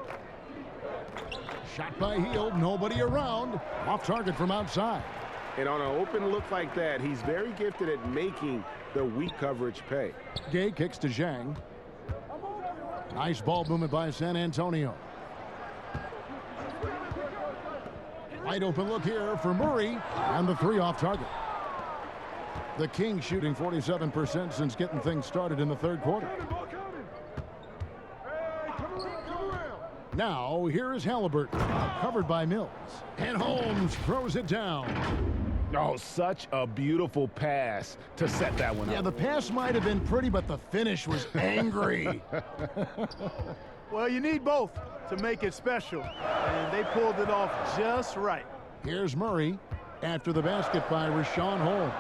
Shot by Hield, nobody around. Off target from outside. And on an open look like that, he's very gifted at making the weak coverage pay. Gay kicks to Zhang. Nice ball movement by San Antonio. Wide open look here for Murray, and the 3 off target. The Kings shooting 47% since getting things started in the third quarter. Now, here is Halliburton, covered by Mills. And Holmes throws it down. Oh, such a beautiful pass to set that one up. Yeah, the pass might have been pretty, but the finish was angry. Well, you need both to make it special, and they pulled it off just right. Here's Murray after the basket by Rashawn Holmes.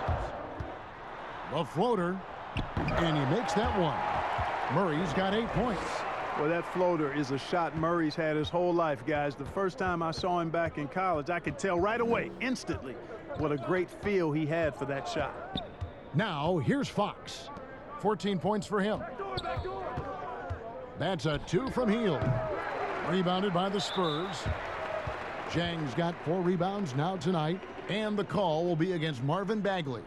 The floater, and he makes that one. Murray's got 8 points. Well, that floater is a shot Murray's had his whole life, guys. The first time I saw him back in college, I could tell right away, instantly, what a great feel he had for that shot. Now, here's Fox. 14 points for him. That's a 2 from Hield. Rebounded by the Spurs. Zhang's got 4 rebounds now tonight, and the call will be against Marvin Bagley.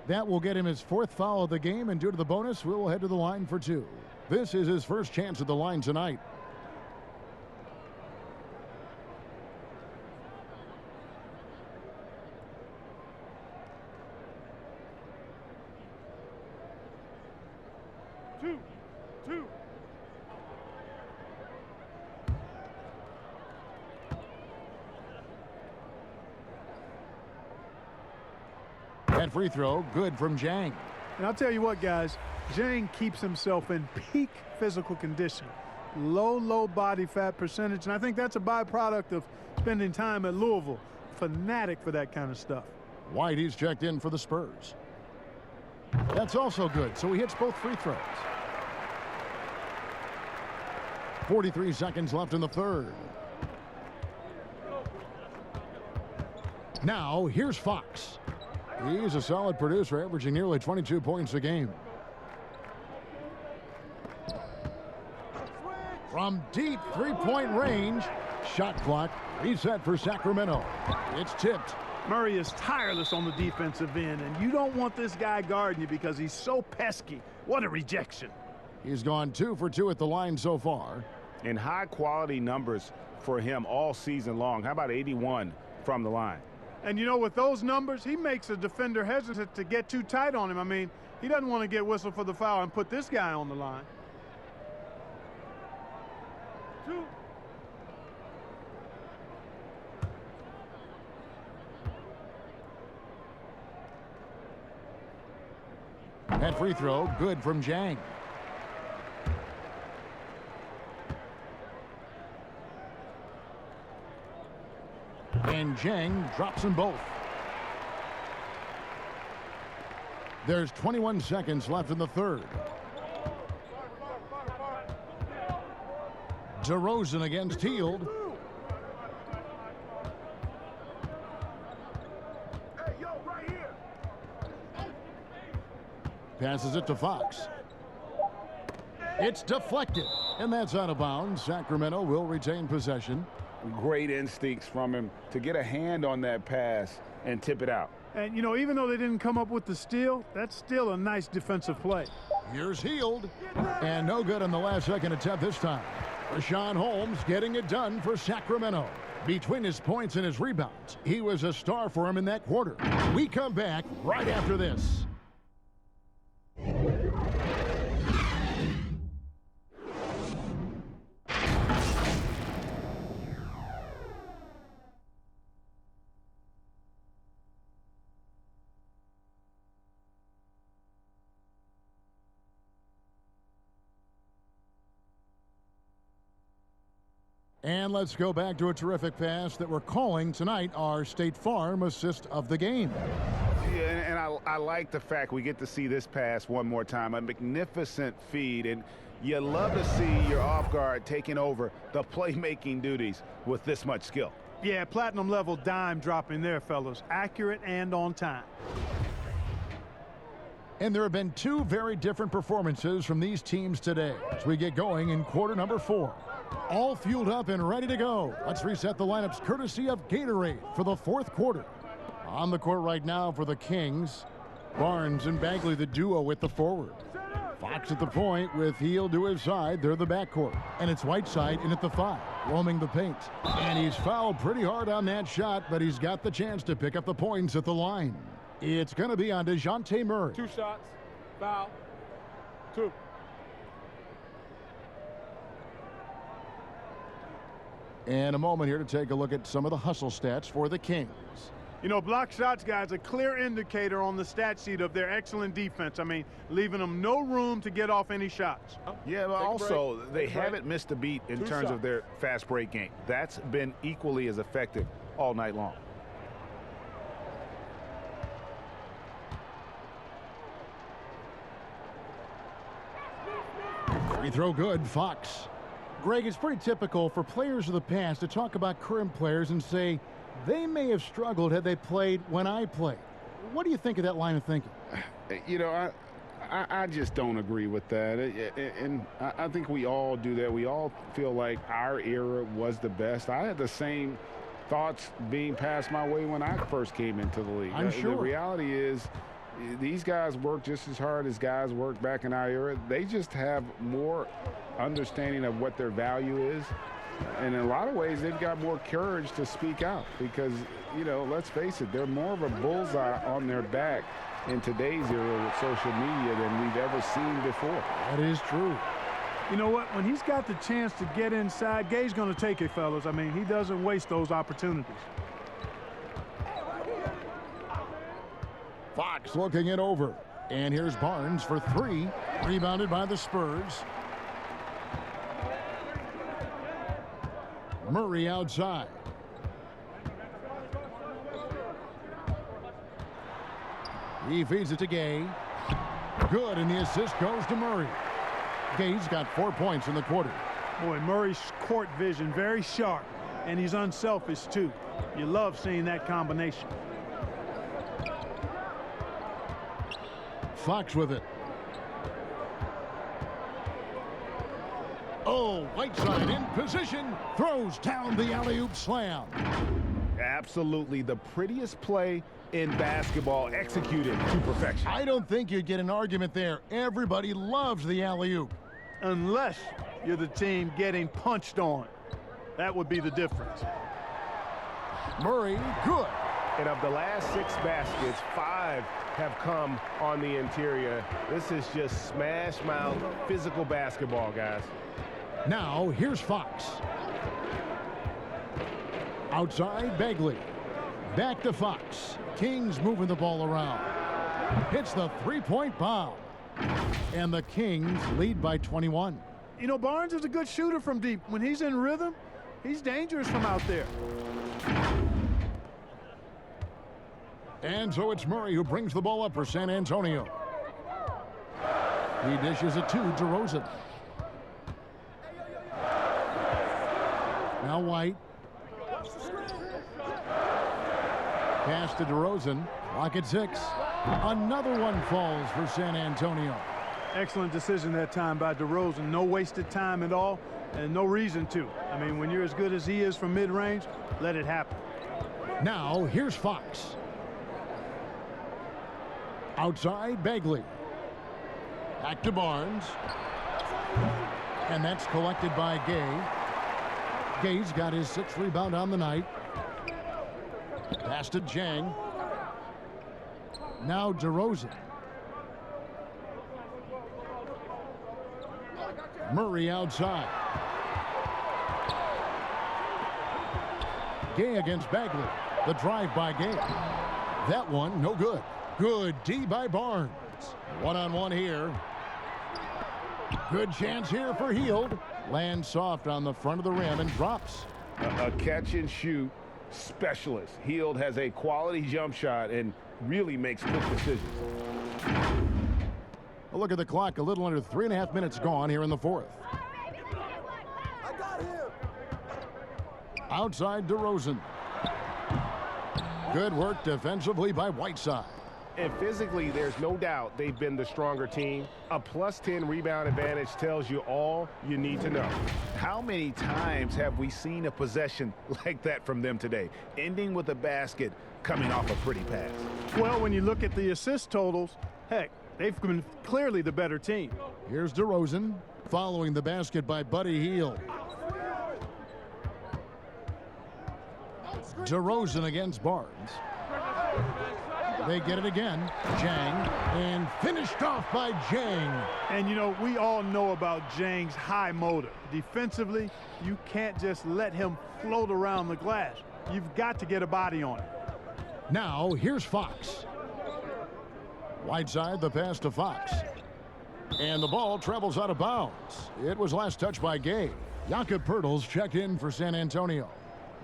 That will get him his 4th foul of the game, and due to the bonus, we will head to the line for 2. This is his first chance at the line tonight. Two. That free throw, good from Jang. And I'll tell you what, guys, Jang keeps himself in peak physical condition. Low body fat percentage, and I think that's a byproduct of spending time at Louisville. Fanatic for that kind of stuff. White, he's checked in for the Spurs. That's also good, so he hits both free throws. 43 seconds left in the third. Now, here's Fox. He's a solid producer, averaging nearly 22 points a game. From deep three-point range, shot clock reset for Sacramento. It's tipped. Murray is tireless on the defensive end, and you don't want this guy guarding you because he's so pesky. What a rejection. He's gone 2 for 2 at the line so far. And high-quality numbers for him all season long. How about 81 from the line? And, you know, with those numbers, he makes a defender hesitant to get too tight on him. I mean, he doesn't want to get whistled for the foul and put this guy on the line. 2. That free throw, good from Jang. And Jang drops them both. There's 21 seconds left in the third. DeRozan against Hield. Passes it to Fox. It's deflected, and that's out of bounds. Sacramento will retain possession. Great instincts from him to get a hand on that pass and tip it out. And, you know, even though they didn't come up with the steal, that's still a nice defensive play. Here's Hield, and no good on the last second attempt this time. Rashawn Holmes getting it done for Sacramento. Between his points and his rebounds, he was a star for him in that quarter. We come back right after this. And let's go back to a terrific pass that we're calling tonight our State Farm assist of the game. Yeah, and I like the fact we get to see this pass one more time. A magnificent feed, and you love to see your off guard taking over the playmaking duties with this much skill. Yeah, platinum level dime dropping there, fellas. Accurate and on time. And there have been 2 very different performances from these teams today as we get going in quarter number 4. All fueled up and ready to go. Let's reset the lineups courtesy of Gatorade for the 4th quarter. On the court right now for the Kings, Barnes and Bagley, the duo with the forward. Fox at the point with Hield to his side. They're the backcourt. And it's Whiteside in at the 5, roaming the paint. And he's fouled pretty hard on that shot, but he's got the chance to pick up the points at the line. It's going to be on DeJounte Murray. 2 shots, foul, 2. And a moment here to take a look at some of the hustle stats for the Kings. You know, block shots, guys, a clear indicator on the stat sheet of their excellent defense. I mean, leaving them no room to get off any shots. Yeah, but also they haven't missed a beat in terms of their fast break game. That's been equally as effective all night long. Free throw good, Fox. Greg, it's pretty typical for players of the past to talk about current players and say they may have struggled had they played when I played. What do you think of that line of thinking? You know, I just don't agree with that. And I think we all do that. We all feel like our era was the best. I had the same thoughts being passed my way when I first came into the league. I'm sure. The reality is these guys work just as hard as guys worked back in our era. They just have more understanding of what their value is. And in a lot of ways, they've got more courage to speak out because, you know, let's face it, they're more of a bullseye on their back in today's era with social media than we've ever seen before. That is true. You know what? When he's got the chance to get inside, Gay's going to take it, fellas. I mean, he doesn't waste those opportunities. Fox looking it over. And here's Barnes for three. Rebounded by the Spurs. Murray outside. He feeds it to Gay. Good, and the assist goes to Murray. Gay's got 4 points in the quarter. Boy, Murray's court vision very sharp, and he's unselfish too. You love seeing that combination. Fox with it. Oh, Whiteside in position. Throws down the alley-oop slam. Absolutely the prettiest play in basketball, executed to perfection. I don't think you'd get an argument there. Everybody loves the alley-oop. Unless you're the team getting punched on. That would be the difference. Murray, good. And of the last 6 baskets, 5 have come on the interior. This is just smash mouth physical basketball, guys. Now, here's Fox. Outside, Bagley. Back to Fox. Kings moving the ball around. Hits the three-point bomb. And the Kings lead by 21. You know, Barnes is a good shooter from deep. When he's in rhythm, he's dangerous from out there. And so it's Murray who brings the ball up for San Antonio. He dishes it to DeRozan. Now White. Pass to DeRozan. Clock at 6. Another one falls for San Antonio. Excellent decision that time by DeRozan. No wasted time at all, and no reason to. I mean, when you're as good as he is from mid-range, let it happen. Now, here's Fox. Outside, Bagley. Back to Barnes. And that's collected by Gay. Gay's got his 6th rebound on the night. Pass to Jang. Now DeRozan. Murray outside. Gay against Bagley. The drive by Gay. That one, no good. Good D by Barnes. One-on-one here. Good chance here for Hield. Lands soft on the front of the rim and drops. A catch and shoot specialist. Hield has a quality jump shot and really makes quick decisions. A look at the clock. A little under 3.5 minutes gone here in the 4th. Outside DeRozan. Good work defensively by Whiteside. And physically, there's no doubt they've been the stronger team. A +10 rebound advantage tells you all you need to know. How many times have we seen a possession like that from them today, ending with a basket coming off a pretty pass? Well, when you look at the assist totals, heck, they've been clearly the better team. Here's DeRozan following the basket by Buddy Hield. DeRozan against Barnes. They get it again. Jang. And finished off by Jang. And, you know, we all know about Jang's high motor. Defensively, you can't just let him float around the glass. You've got to get a body on it. Now, here's Fox. Whiteside, the pass to Fox. And the ball travels out of bounds. It was last touched by Gay. Jakob Poeltl's checked in for San Antonio.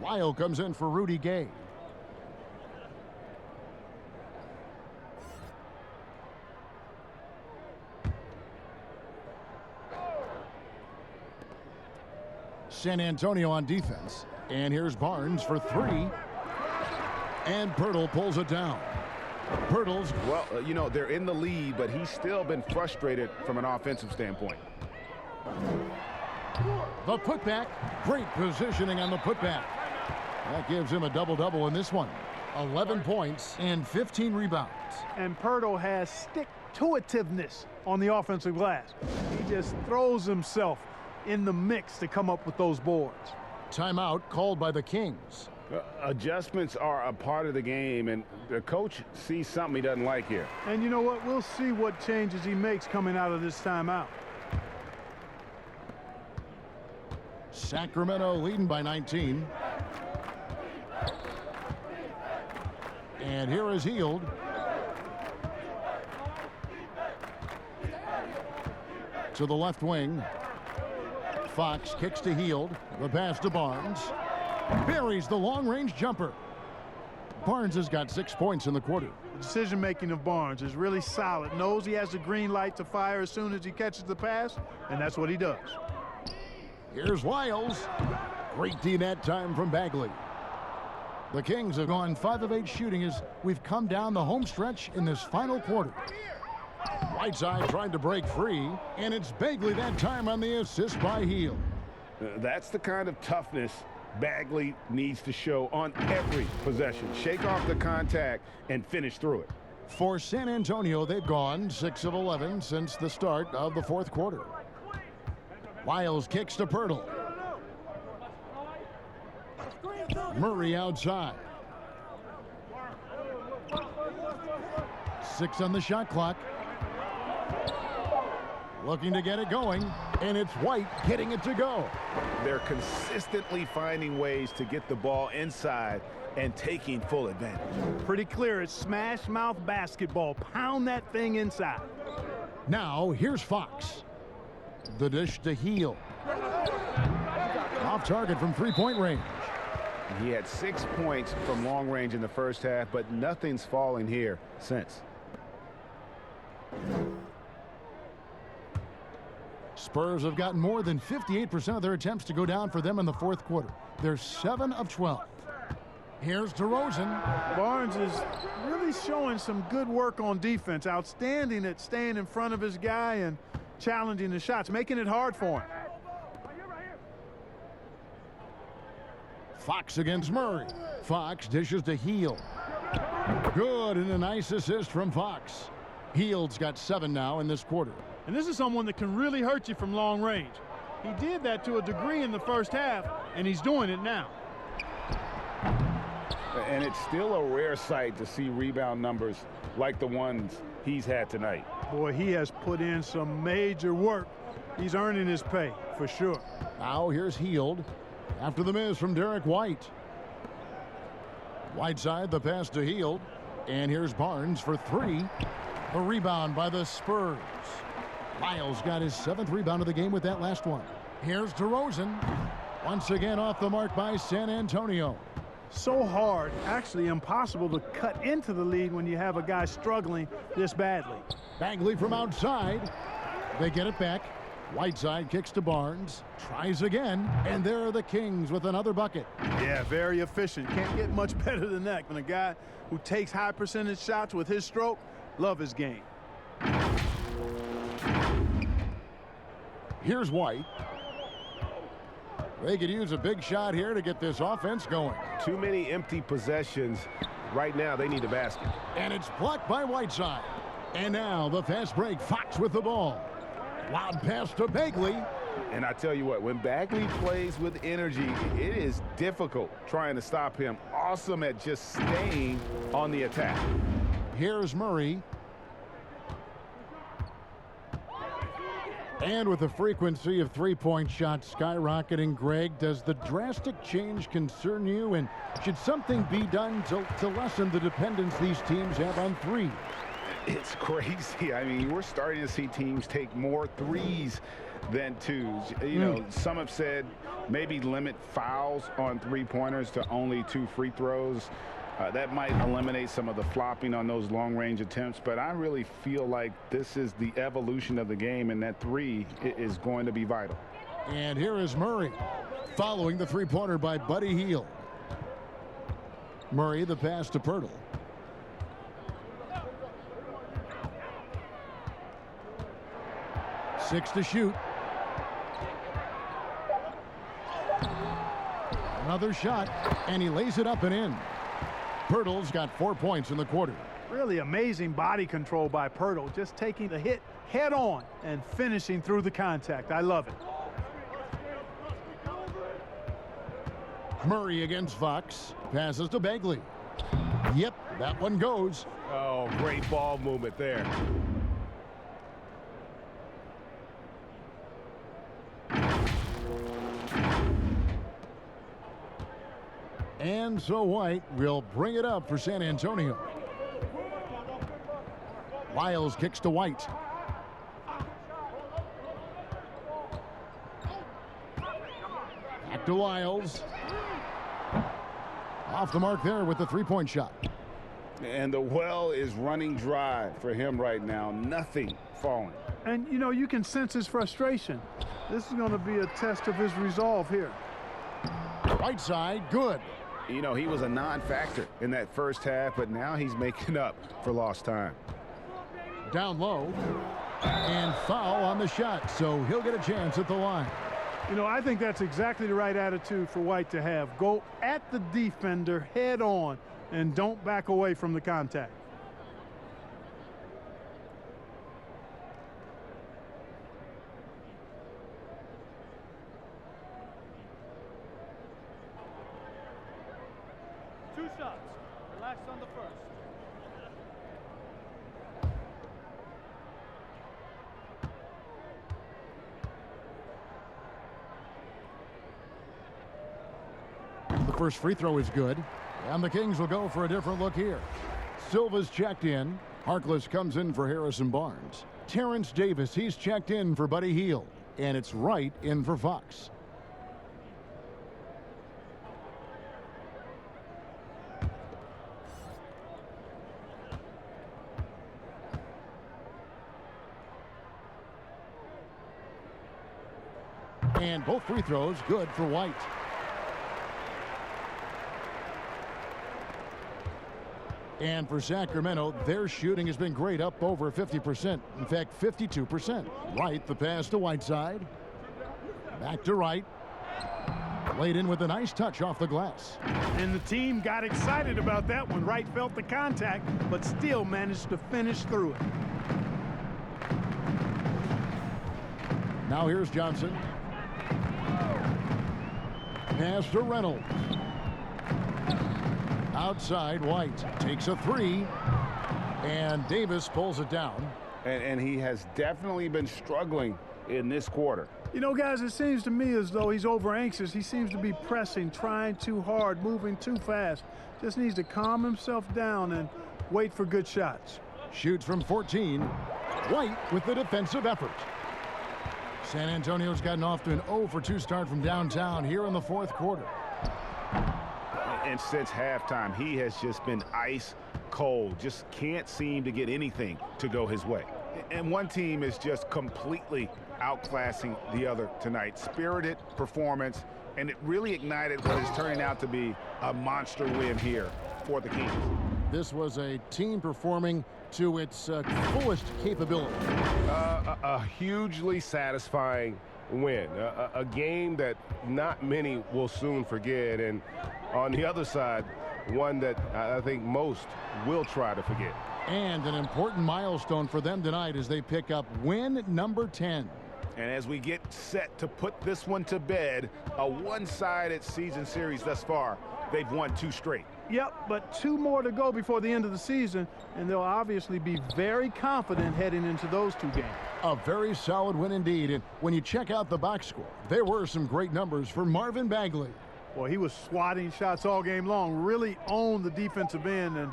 Lyle comes in for Rudy Gay. San Antonio on defense. And here's Barnes for 3. And Poeltl pulls it down. Poeltl's... Well, you know, they're in the lead, but he's still been frustrated from an offensive standpoint. The putback. Great positioning on the putback. That gives him a double-double in this one. 11 points and 15 rebounds. And Poeltl has stick-to-itiveness on the offensive glass. He just throws himself in the mix to come up with those boards. Timeout called by the Kings. Adjustments are a part of the game, and the coach sees something he doesn't like here. And you know what? We'll see what changes he makes coming out of this timeout. Sacramento leading by 19. And here is Hield. to the left wing. Fox kicks to Hield. The pass to Barnes. Buries the long-range jumper. Barnes has got 6 points in the quarter. The decision-making of Barnes is really solid. Knows he has the green light to fire as soon as he catches the pass, and that's what he does. Here's Wiles. Great D that time from Bagley. The Kings have gone 5 of 8 shooting as we've come down the home stretch in this final quarter. Whiteside trying to break free, and it's Bagley that time on the assist by Hield. That's the kind of toughness Bagley needs to show on every possession. Shake off the contact and finish through it. For San Antonio, they've gone 6 of 11 since the start of the fourth quarter. Wiles kicks to Pirtle. Murray outside. 6 on the shot clock. Looking to get it going, and it's White getting it to go. They're consistently finding ways to get the ball inside and taking full advantage. Pretty clear, it's smash mouth basketball. Pound that thing inside. Now, here's Fox. The dish to Hield. Off target from three-point range. He had 6 points from long range in the first half, but nothing's falling here since. Spurs have gotten more than 58% of their attempts to go down for them in the fourth quarter. They're 7 of 12. Here's DeRozan. Barnes is really showing some good work on defense. Outstanding at staying in front of his guy and challenging the shots, making it hard for him. Fox against Murray. Fox dishes to Hield. Good, and a nice assist from Fox. Hield's got 7 now in this quarter. And this is someone that can really hurt you from long range. He did that to a degree in the first half, and he's doing it now. And it's still a rare sight to see rebound numbers like the ones he's had tonight. Boy, he has put in some major work. He's earning his pay, for sure. Now here's Hield after the miss from Derek White. Whiteside, the pass to Hield. And here's Barnes for 3. A rebound by the Spurs. Miles got his 7th rebound of the game with that last one. Here's DeRozan. Once again off the mark by San Antonio. So hard, actually impossible to cut into the lead when you have a guy struggling this badly. Bagley from outside. They get it back. Whiteside kicks to Barnes. Tries again. And there are the Kings with another bucket. Yeah, very efficient. Can't get much better than that. When a guy who takes high percentage shots with his stroke, love his game. Here's White. They could use a big shot here to get this offense going. Too many empty possessions. Right now, they need a basket. And it's blocked by Whiteside. And now the fast break. Fox with the ball. Loud pass to Bagley. And I tell you what, when Bagley plays with energy, it is difficult trying to stop him. Awesome at just staying on the attack. Here's Murray. And with the frequency of three-point shots skyrocketing, Greg, does the drastic change concern you? And should something be done to lessen the dependence these teams have on threes? It's crazy. I mean, we're starting to see teams take more threes than twos. You know, some have said maybe limit fouls on three-pointers to only 2 free throws. That might eliminate some of the flopping on those long-range attempts, but I really feel like this is the evolution of the game, and that 3 is going to be vital. And here is Murray following the three-pointer by Buddy Hield. Murray, the pass to Pirtle. Six to shoot. Another shot, and he lays it up and in. Pirtle's got 4 points in the quarter. Really amazing body control by Pirtle, just taking the hit head on and finishing through the contact. I love it. Murray against Fox. Passes to Bagley. Yep, that one goes. Oh, great ball movement there. And so White will bring it up for San Antonio. Wiles kicks to White. to Lyles. Off the mark there with the three-point shot. And the well is running dry for him right now. Nothing falling. And, you know, you can sense his frustration. This is going to be a test of his resolve here. Right side, good. You know, he was a non-factor in that first half, but now he's making up for lost time. Down low. And foul on the shot, so he'll get a chance at the line. You know, I think that's exactly the right attitude for White to have. Go at the defender head on and don't back away from the contact. Two shots. Relax on the first. The first free throw is good. And the Kings will go for a different look here. Silva's checked in. Harkless comes in for Harrison Barnes. Terrence Davis, he's checked in for Buddy Hield. And it's Wright in for Fox. And both free throws good for White. And for Sacramento, their shooting has been great, up over 50%. In fact, 52%. Wright, the pass to Whiteside. Back to Wright. Laid in with a nice touch off the glass. And the team got excited about that when Wright felt the contact, but still managed to finish through it. Now here's Johnson. Pass to Reynolds. Outside, White takes a three, and Davis pulls it down. And he has definitely been struggling in this quarter. You know, guys, it seems to me as though he's over anxious. He seems to be pressing, trying too hard, moving too fast. Just needs to calm himself down and wait for good shots. Shoots from 14. White with the defensive effort. San Antonio's gotten off to an 0 for 2 start from downtown here in the fourth quarter. And since halftime, he has just been ice cold. Just can't seem to get anything to go his way. And one team is just completely outclassing the other tonight. Spirited performance, and it really ignited what is turning out to be a monster win here for the Kings. This was a team performing to its fullest capability. A hugely satisfying win. A game that not many will soon forget. And on the other side, one that I think most will try to forget. And an important milestone for them tonight as they pick up win number 10. And as we get set to put this one to bed, a one-sided season series thus far, they've won 2 straight. Yep, but 2 more to go before the end of the season, and they'll obviously be very confident heading into those 2 games. A very solid win indeed. And when you check out the box score, there were some great numbers for Marvin Bagley. Well, he was swatting shots all game long, really owned the defensive end and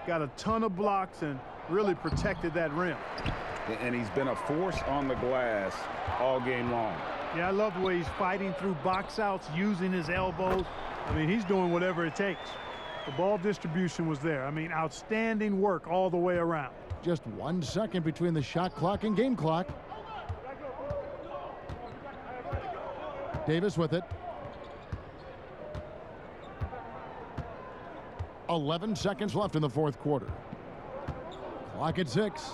got a ton of blocks and really protected that rim. And he's been a force on the glass all game long. Yeah, I love the way he's fighting through box outs, using his elbows. I mean, he's doing whatever it takes. The ball distribution was there. I mean, outstanding work all the way around. Just 1 second between the shot clock and game clock. Davis with it. 11 seconds left in the fourth quarter. Clock at 6.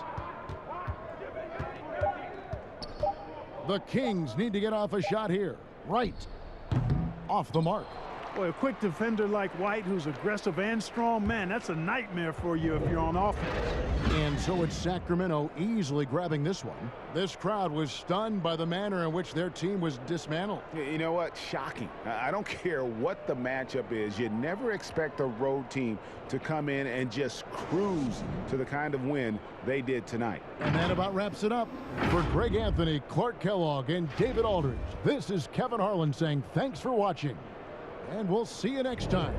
The Kings need to get off a shot here. Right. Off the mark. Boy, a quick defender like White, who's aggressive and strong, man, that's a nightmare for you if you're on offense. And so it's Sacramento easily grabbing this one. This crowd was stunned by the manner in which their team was dismantled. You know what? Shocking. I don't care what the matchup is. You never expect a road team to come in and just cruise to the kind of win they did tonight. And that about wraps it up. For Greg Anthony, Clark Kellogg, and David Aldridge, this is Kevin Harlan saying thanks for watching. And we'll see you next time.